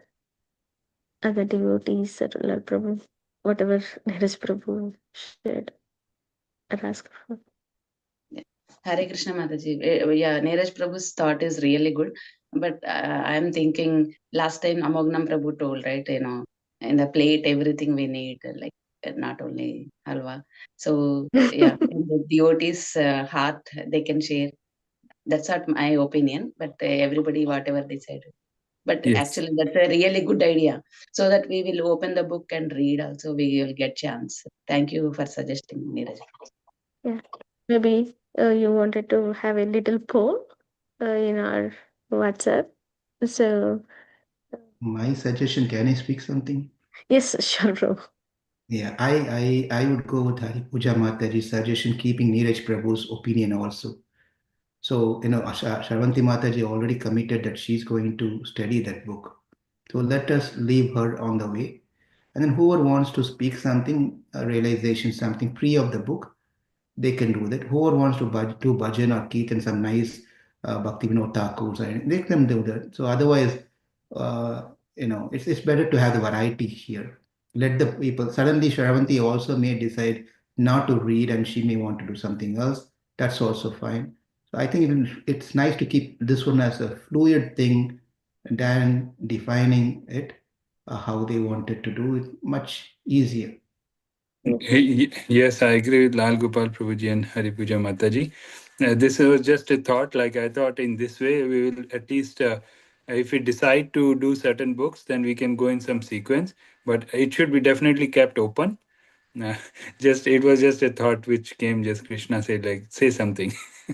other devotees or Lord Prabhu, whatever Neeraj Prabhu shared or asked for? Hare Krishna Mataji. Yeah, Neeraj Prabhu's thought is really good. But I'm thinking last time Amognam Prabhu told, right, in the plate, everything we need, like not only halwa. So, yeah, in the devotee's heart, they can share. That's not my opinion, but everybody, whatever they said. But Yes. actually, that's a really good idea. So that we will open the book and read also, we will get chance. Thank you for suggesting, Neeraj. Yeah, maybe you wanted to have a little poll in our WhatsApp. So My suggestion, can I speak something? yes, sure, bro. Yeah, I would go with Hari Puja Mataji's suggestion, keeping Neeraj Prabhu's opinion also. So, Shravanti Mataji already committed that she's going to study that book. So let us leave her on the way. And then whoever wants to speak something, a realization, something pre of the book, they can do that. Whoever wants to do bhajan or kirtan, some nice Bhakti Vinod Thakurs, they can do that. So otherwise, uh, it's better to have the variety here. Let the people, suddenly Shravanti also may decide not to read and she may want to do something else. That's also fine. So I think it's nice to keep this one as a fluid thing than defining it, how they wanted to do it, much easier. Yes, I agree with Lal Gopal Prabhuji and Hari Puja Mataji. This was just a thought. Like I thought, in this way, we will at least, if we decide to do certain books, then we can go in some sequence. But it should be definitely kept open. Uh, just it was just a thought which came. Just Krishna said, like, say something.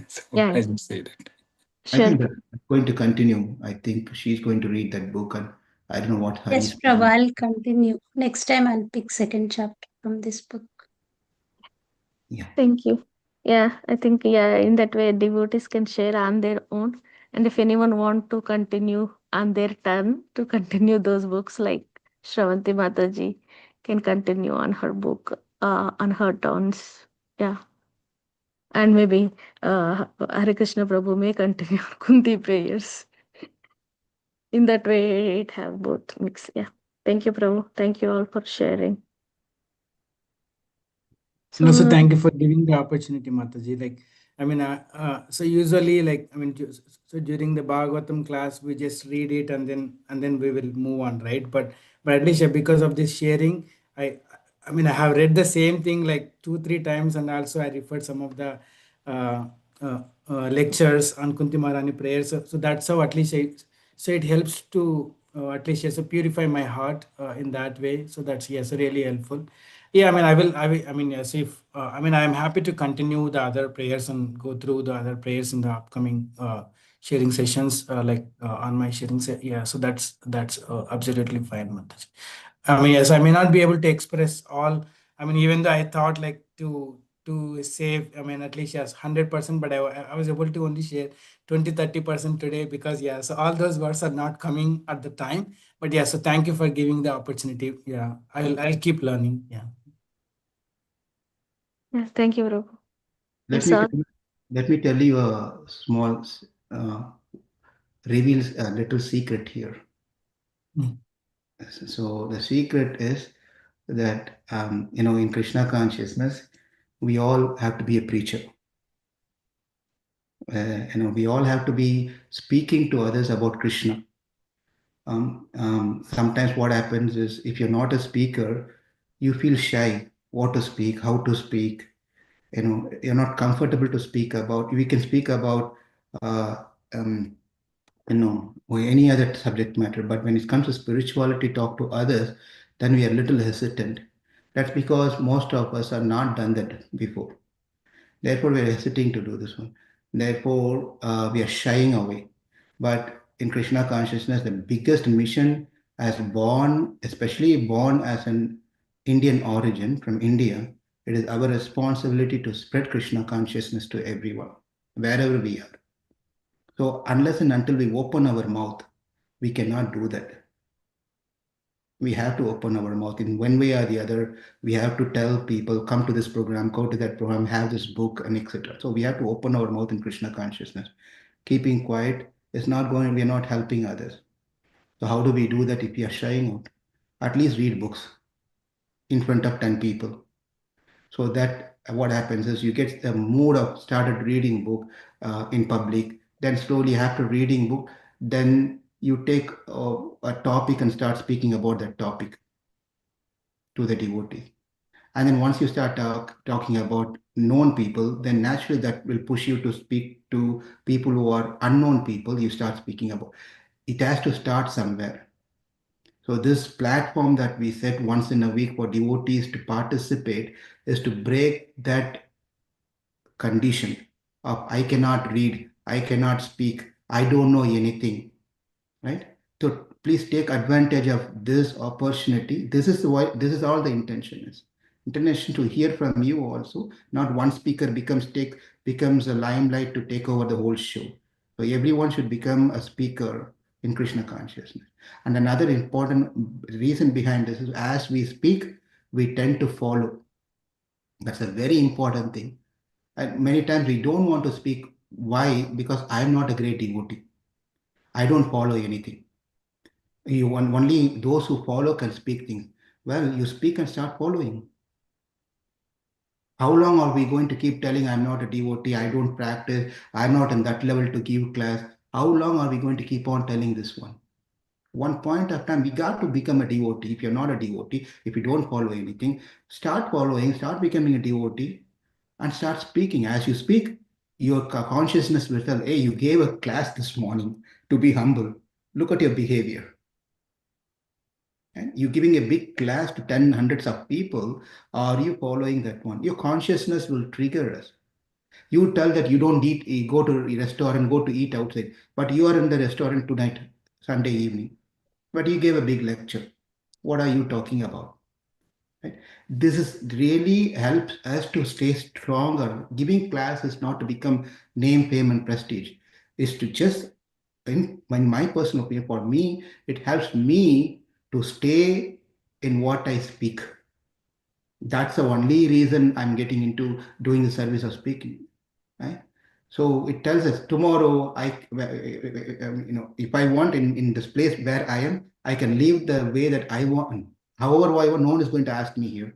So Yeah, I just said it. I sure. think that's going to continue. I think she's going to read that book, and I don't know what Yes, Hari's Prabhu, planning. I'll continue. Next time I'll pick second chapter from this book. Yeah. Thank you. Yeah, I think in that way devotees can share on their own. And if anyone want to continue on their turn to continue those books like Shravanti Mataji can continue on her book, on her terms. Yeah. And maybe Hare Krishna Prabhu may continue on Kunti prayers. In that way, it have both mix. Yeah. Thank you, Prabhu. Thank you all for sharing. No, so So, thank you for giving the opportunity, Mataji. Like, I mean, so usually, like, I mean, so during the Bhagavatam class, we just read it and then we will move on, right? But at least because of this sharing, I mean, I have read the same thing like 2-3 times, and also I referred some of the uh, lectures on Kuntī Mahārāṇī prayers. So that's how at least so it helps to at least yes, purify my heart in that way. So that's yes, really helpful. Yeah, I mean, I mean, yes, if I mean, I'm happy to continue the other prayers and go through the other prayers in the upcoming sharing sessions, like on my sharing. Yeah, so that's absolutely fine, Mataji. I mean, yes, I may not be able to express all. I mean, even though I thought like to save, I mean, at least yes, 100%, but I was able to only share 20-30% today because yeah, so all those words are not coming at the time. But yeah, so thank you for giving the opportunity. Yeah, I'll keep learning. Yeah. yeah, thank you, Prabhu. Let It's me all. let me tell you a small reveals a little secret here. Mm. So the secret is that in Krishna consciousness, we all have to be a preacher. We all have to be speaking to others about Krishna. Sometimes what happens is if you're not a speaker, you feel shy what to speak, how to speak. You're not comfortable to speak about. We can speak about uh, um, or any other subject matter, but when it comes to spirituality, talk to others, then we are a little hesitant. That's because most of us have not done that before. Therefore, we are hesitating to do this one. Therefore, we are shying away. But in Krishna consciousness, the biggest mission as born, especially born as an Indian origin from India, it is our responsibility to spread Krishna consciousness to everyone, wherever we are. So unless and until we open our mouth, we cannot do that. We have to open our mouth in one way or the other. We have to tell people, come to this program, go to that program, have this book, and etc. So we have to open our mouth in Krishna consciousness. Keeping quiet is not going, we are not helping others. So how do we do that if we are shying out? At least read books in front of 10 people. So that what happens is you get the mood of started reading book in public, then slowly after reading book, then you take a topic and start speaking about that topic to the devotee. And then once you start talking about known people, then naturally that will push you to speak to people who are unknown people. You start speaking about. It has to start somewhere. So this platform that we set once in a week for devotees to participate is to break that condition of I cannot read, I cannot speak, I don't know anything, right? So please take advantage of this opportunity. This is why this is all the intention is. Intention to hear from you also. Not one speaker becomes a limelight to take over the whole show. So everyone should become a speaker in Krishna consciousness. And another important reason behind this is as we speak, we tend to follow. That's a very important thing. And many times we don't want to speak. Why? Because I'm not a great devotee. I don't follow anything. Only those who follow can speak things. Well, you speak and start following. How long are we going to keep telling I'm not a devotee, I don't practice, I'm not in that level to give class? How long are we going to keep on telling this one? One point of time, we got to become a devotee. If you're not a devotee, if you don't follow anything, start following, start becoming a devotee, and start speaking. As you speak, your consciousness will tell, hey, you gave a class this morning to be humble. Look at your behavior. And you're giving a big class to 10 hundreds of people. Are you following that one? Your consciousness will trigger us. You tell that you don't eat, you go to a restaurant, go to eat outside, but you are in the restaurant tonight, Sunday evening. But you gave a big lecture. What are you talking about? Right? This is really helps us to stay stronger. Giving class is not to become name, fame, and prestige. Is to just, in my personal opinion, for me, it helps me to stay in what I speak. That's the only reason I'm getting into doing the service of speaking, right? So it tells us tomorrow, if I want in this place where I am, I can live the way that I want. However, no one is going to ask me here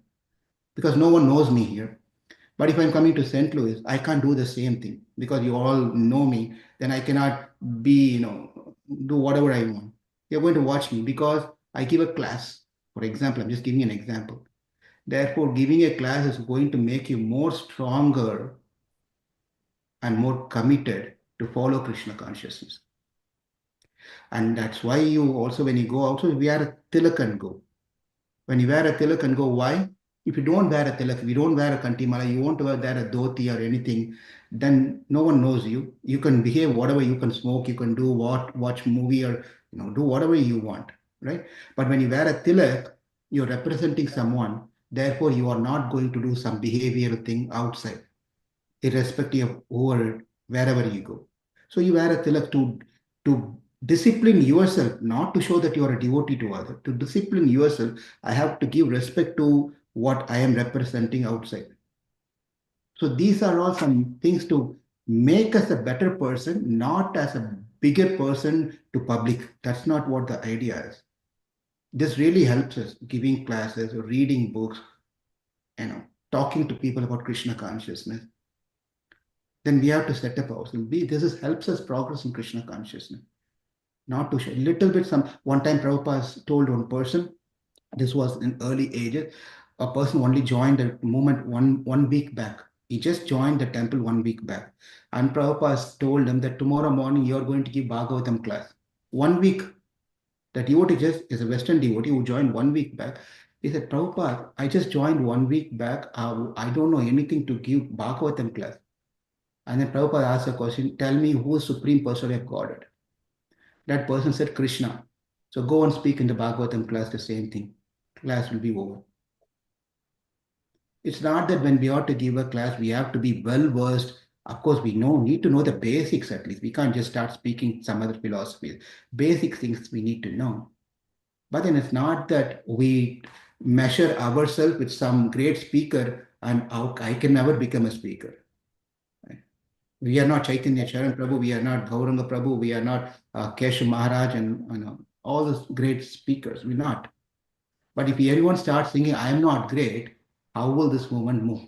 because no one knows me here. But if I'm coming to St. Louis, I can't do the same thing because you all know me. Then I cannot be, do whatever I want. You're going to watch me because I give a class. For example, I'm just giving an example. Therefore, giving a class is going to make you more stronger and more committed to follow Krishna consciousness. And that's why you also, when you go out, so wear a tilak and go. When you wear a tilak and go, why? If you don't wear a tilak, if you don't wear a kantimala, you won't wear a dhoti or anything, then no one knows you. You can behave whatever, you can smoke, you can do what, watch movie or do whatever you want, right? But when you wear a tilak, you're representing someone. Therefore, you are not going to do some behavioral thing outside, irrespective of wherever you go. So you wear a tilak to discipline yourself, not to show that you are a devotee to others. To discipline yourself, I have to give respect to what I am representing outside. So these are all some things to make us a better person, not as a bigger person to public. That's not what the idea is. This really helps us giving classes, reading books, talking to people about Krishna consciousness. Then we have to set up ourselves. This helps us progress in Krishna consciousness. Not to show little bit. One time Prabhupada told one person, this was in early ages, a person only joined the movement one week back. He just joined the temple 1 week back. And Prabhupada told him that tomorrow morning you're going to give Bhagavatam class. 1 week. That devotee just is a Western devotee who joined 1 week back. He said, Prabhupada, I just joined 1 week back. I don't know anything to give Bhagavatam class. And then Prabhupada asked a question, tell me who is Supreme Personality of Godhead. That person said Krishna. So go and speak in the Bhagavatam class, the same thing. Class will be over. It's not that when we ought to give a class, we have to be well versed. Of course, we need to know the basics at least. We can't just start speaking some other philosophies. Basic things we need to know. But then it's not that we measure ourselves with some great speaker and I can never become a speaker. We are not Chaitanya Charan Prabhu, we are not Gauranga Prabhu, we are not Keshav Maharaj and all those great speakers. We're not. But if everyone starts thinking, I am not great, how will this movement move?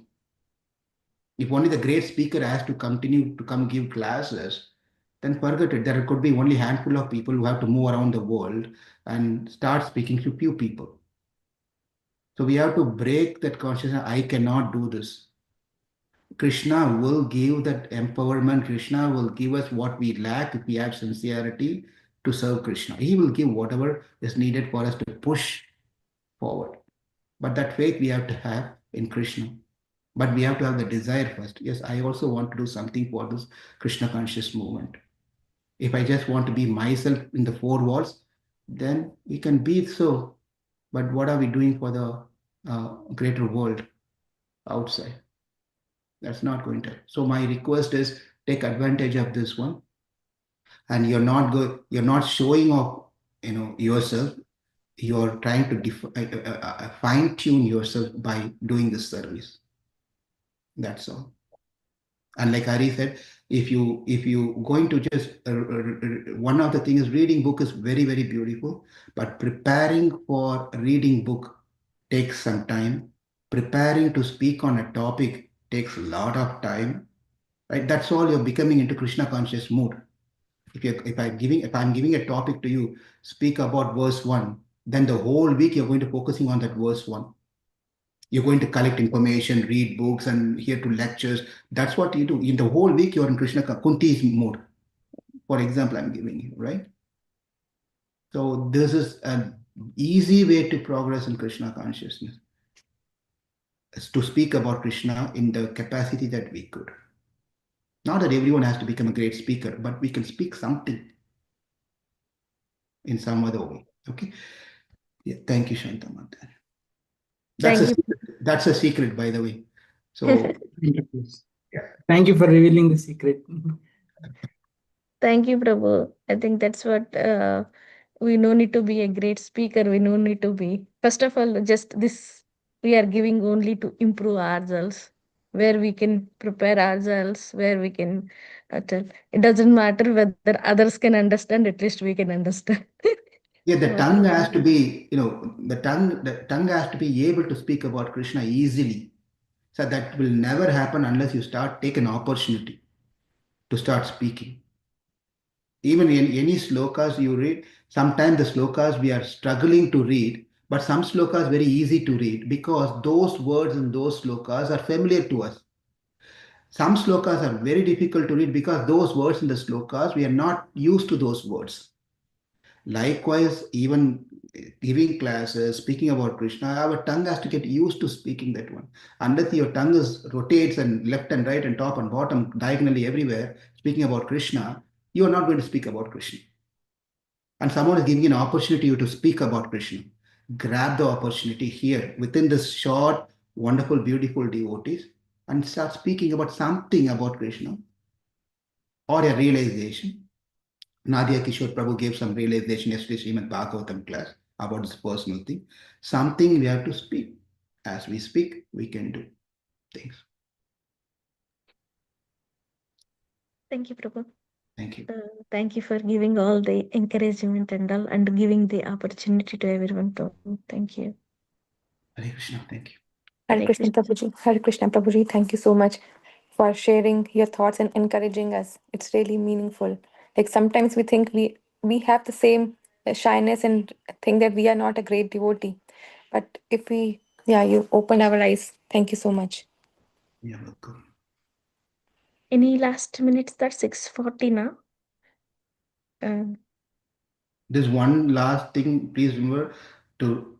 If only the great speaker has to continue to come give classes, then forget it. There could be only a handful of people who have to move around the world and start speaking to few people. So we have to break that consciousness. I cannot do this. Krishna will give that empowerment. Krishna will give us what we lack if we have sincerity to serve Krishna. He will give whatever is needed for us to push forward. But that faith we have to have in Krishna. But we have to have the desire first. Yes, I also want to do something for this Krishna conscious movement. If I just want to be myself in the four walls, then we can be so. But what are we doing for the greater world outside? That's not going to. So my request is take advantage of this one, and you're not showing off, yourself. You're trying to fine tune yourself by doing this service. That's all. And like Hari said, if you going to just one of the things, reading book is very, very beautiful, but preparing for reading book takes some time. Preparing to speak on a topic takes a lot of time, right? That's all you're becoming into Krishna conscious mood. If I'm giving a topic to you, speak about verse 1, then the whole week you're going to focusing on that verse 1. You're going to collect information, read books, and hear to lectures. That's what you do. In the whole week, you're in Krishna Kunti's mode. For example, I'm giving you, right? So this is an easy way to progress in Krishna consciousness. Is to speak about Krishna in the capacity that we could. Not that everyone has to become a great speaker, but we can speak something in some other way. Okay. Yeah. Thank you, Shantamata. That's a secret, by the way. So Thank you for revealing the secret. Thank you, Prabhu. I think that's what we no need to be a great speaker. We no need to be. First of all, just this we are giving only to improve ourselves, where we can prepare ourselves, where we can tell. It doesn't matter whether others can understand, at least we can understand. Yeah, the What tongue we has can to do. be, the tongue has to be able to speak about Krishna easily. So that will never happen unless you start take an opportunity to start speaking. Even in any slokas you read, sometimes the slokas we are struggling to read, but some slokas very easy to read because those words in those slokas are familiar to us. Some slokas are very difficult to read because those words in the slokas we are not used to those words. Likewise, even giving classes, speaking about Krishna, our tongue has to get used to speaking that one. Unless your tongue is rotates and left and right and top and bottom, diagonally everywhere, speaking about Krishna, you are not going to speak about Krishna. And someone is giving you an opportunity to speak about Krishna. Grab the opportunity here within this short, wonderful, beautiful devotees and start speaking about something about Krishna or a realization. Nadia Kishore Prabhu gave some realization yesterday, Śrīmad-Bhāgavatam class about this personal thing. Something we have to speak. As we speak, we can do things. Thank you, Prabhu. Thank you. Thank you for giving all the encouragement and all, and giving the opportunity to everyone, Prabhu. Thank you. Hare Krishna. Thank you. Hare Hare Krishna, Krishna. Prabhuji. Hare Krishna, Prabhuji. Thank you so much for sharing your thoughts and encouraging us. It's really meaningful. Like sometimes we think we have the same shyness and think that we are not a great devotee. But if we, yeah, you opened our eyes. Thank you so much. You're welcome. Any last minutes? That's 6:40 now. This one last thing, please remember to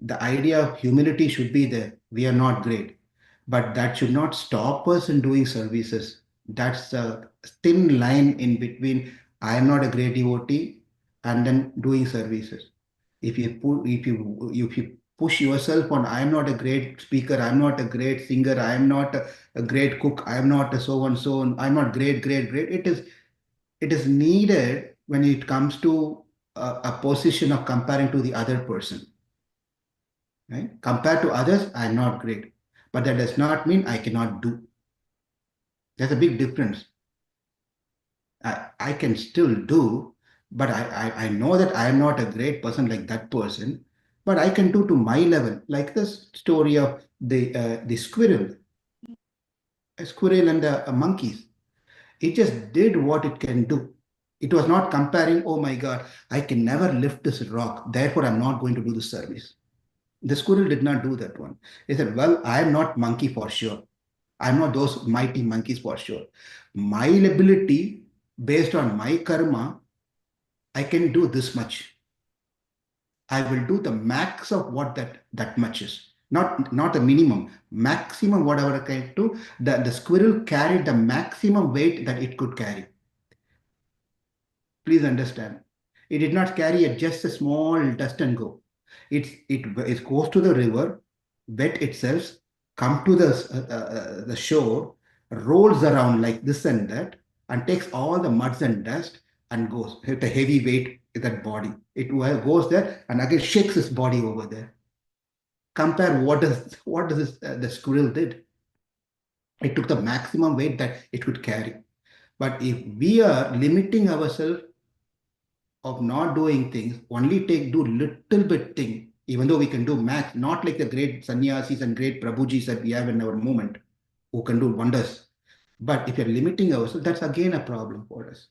the idea of humility should be there. We are not great, but that should not stop us in doing services. That's a thin line in between I am not a great devotee and then doing services. If you push yourself on I am not a great speaker, I'm not a great singer, I am not a great cook, I am not a so and so, and I'm not great. It is needed when it comes to a position of comparing to the other person. Right? Compared to others, I'm not great. But that does not mean I cannot do. There's a big difference. I can still do, but I know that I am not a great person like that person, but I can do to my level. Like this story of the squirrel, a squirrel and the monkeys. It just did what it can do. It was not comparing, oh my God, I can never lift this rock, therefore I'm not going to do the service. The squirrel did not do that one. He said, well, I am not monkey for sure. I'm not those mighty monkeys for sure. My ability, based on my karma, I can do this much. I will do the max of what that much is. Not the minimum, maximum whatever I can do. The squirrel carried the maximum weight that it could carry. Please understand. It did not carry just a small dust and go. It goes to the river, wet itself, come to the shore, rolls around like this and that, and takes all the muds and dust and goes with a heavy weight in that body. It goes there and again shakes his body over there. Compare what does the squirrel did. It took the maximum weight that it could carry. But if we are limiting ourselves of not doing things, only do little bit thing, even though we can do max, not like the great sannyasis and great prabhujis that we have in our movement who can do wonders. But if you're limiting ourselves, that's again a problem for us.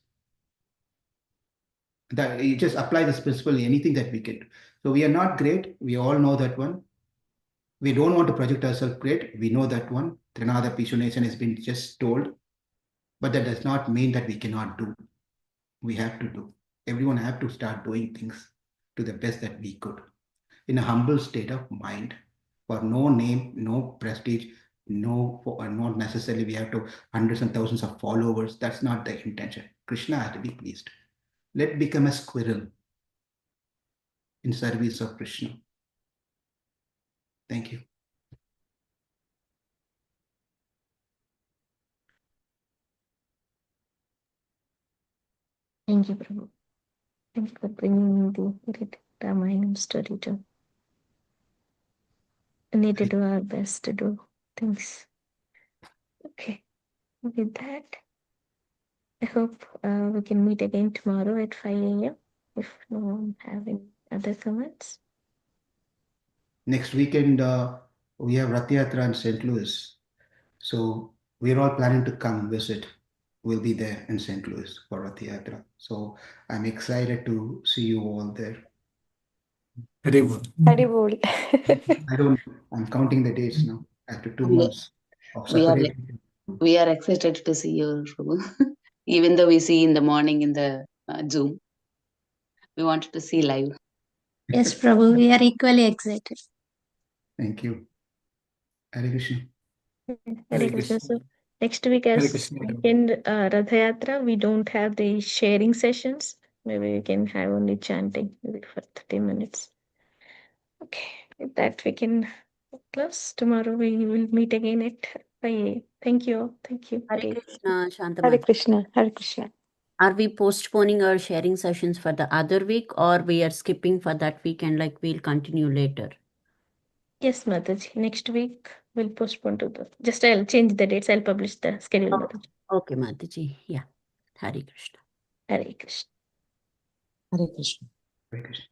That you just apply this principle in anything that we can do. So we are not great. We all know that one. We don't want to project ourselves great. We know that one. Trinada Pishunation has been just told. But that does not mean that we cannot do. We have to do. Everyone have to start doing things to the best that we could in a humble state of mind for no name, no prestige, not necessarily we have to hundreds and thousands of followers. That's not the intention. Krishna has to be pleased. Let become a squirrel in service of Krishna. Thank you. Thank you, Prabhu. Thank you for bringing the Ramayana story too. need to do our best to do things. Okay. With that, I hope we can meet again tomorrow at 5 a.m. if no one have any other comments. Next weekend, we have Rath Yatra in St. Louis. So we're all planning to come visit. We'll be there in St. Louis for Rath Yatra. So I'm excited to see you all there. Very good. Haribol. I'm counting the days now after 2 We- months of we are separation. We are excited to see you, Prabhu. Even though we see in the morning in the Zoom, we wanted to see live. Yes, Prabhu, we are equally excited. Thank you. Hare Krishna. Hare Krishna. So next week, as in Rath Yatra, we don't have the sharing sessions. Maybe we can have only chanting maybe for 30 minutes. Okay, with that we can close. Tomorrow we will meet again at 5 a.m. Thank you all. Thank you. Hare Krishna, Hare Shantamata. Krishna. Hare Krishna. Are we postponing our sharing sessions for the other week, or we are skipping for that week and like we'll continue later? Yes, Mataji. Next week we'll postpone to the. Just I'll change the dates. I'll publish the schedule, Mataji. Okay, Mataji. Yeah. Hare Krishna. Hare Krishna. Hare Krishna. Hare Krishna.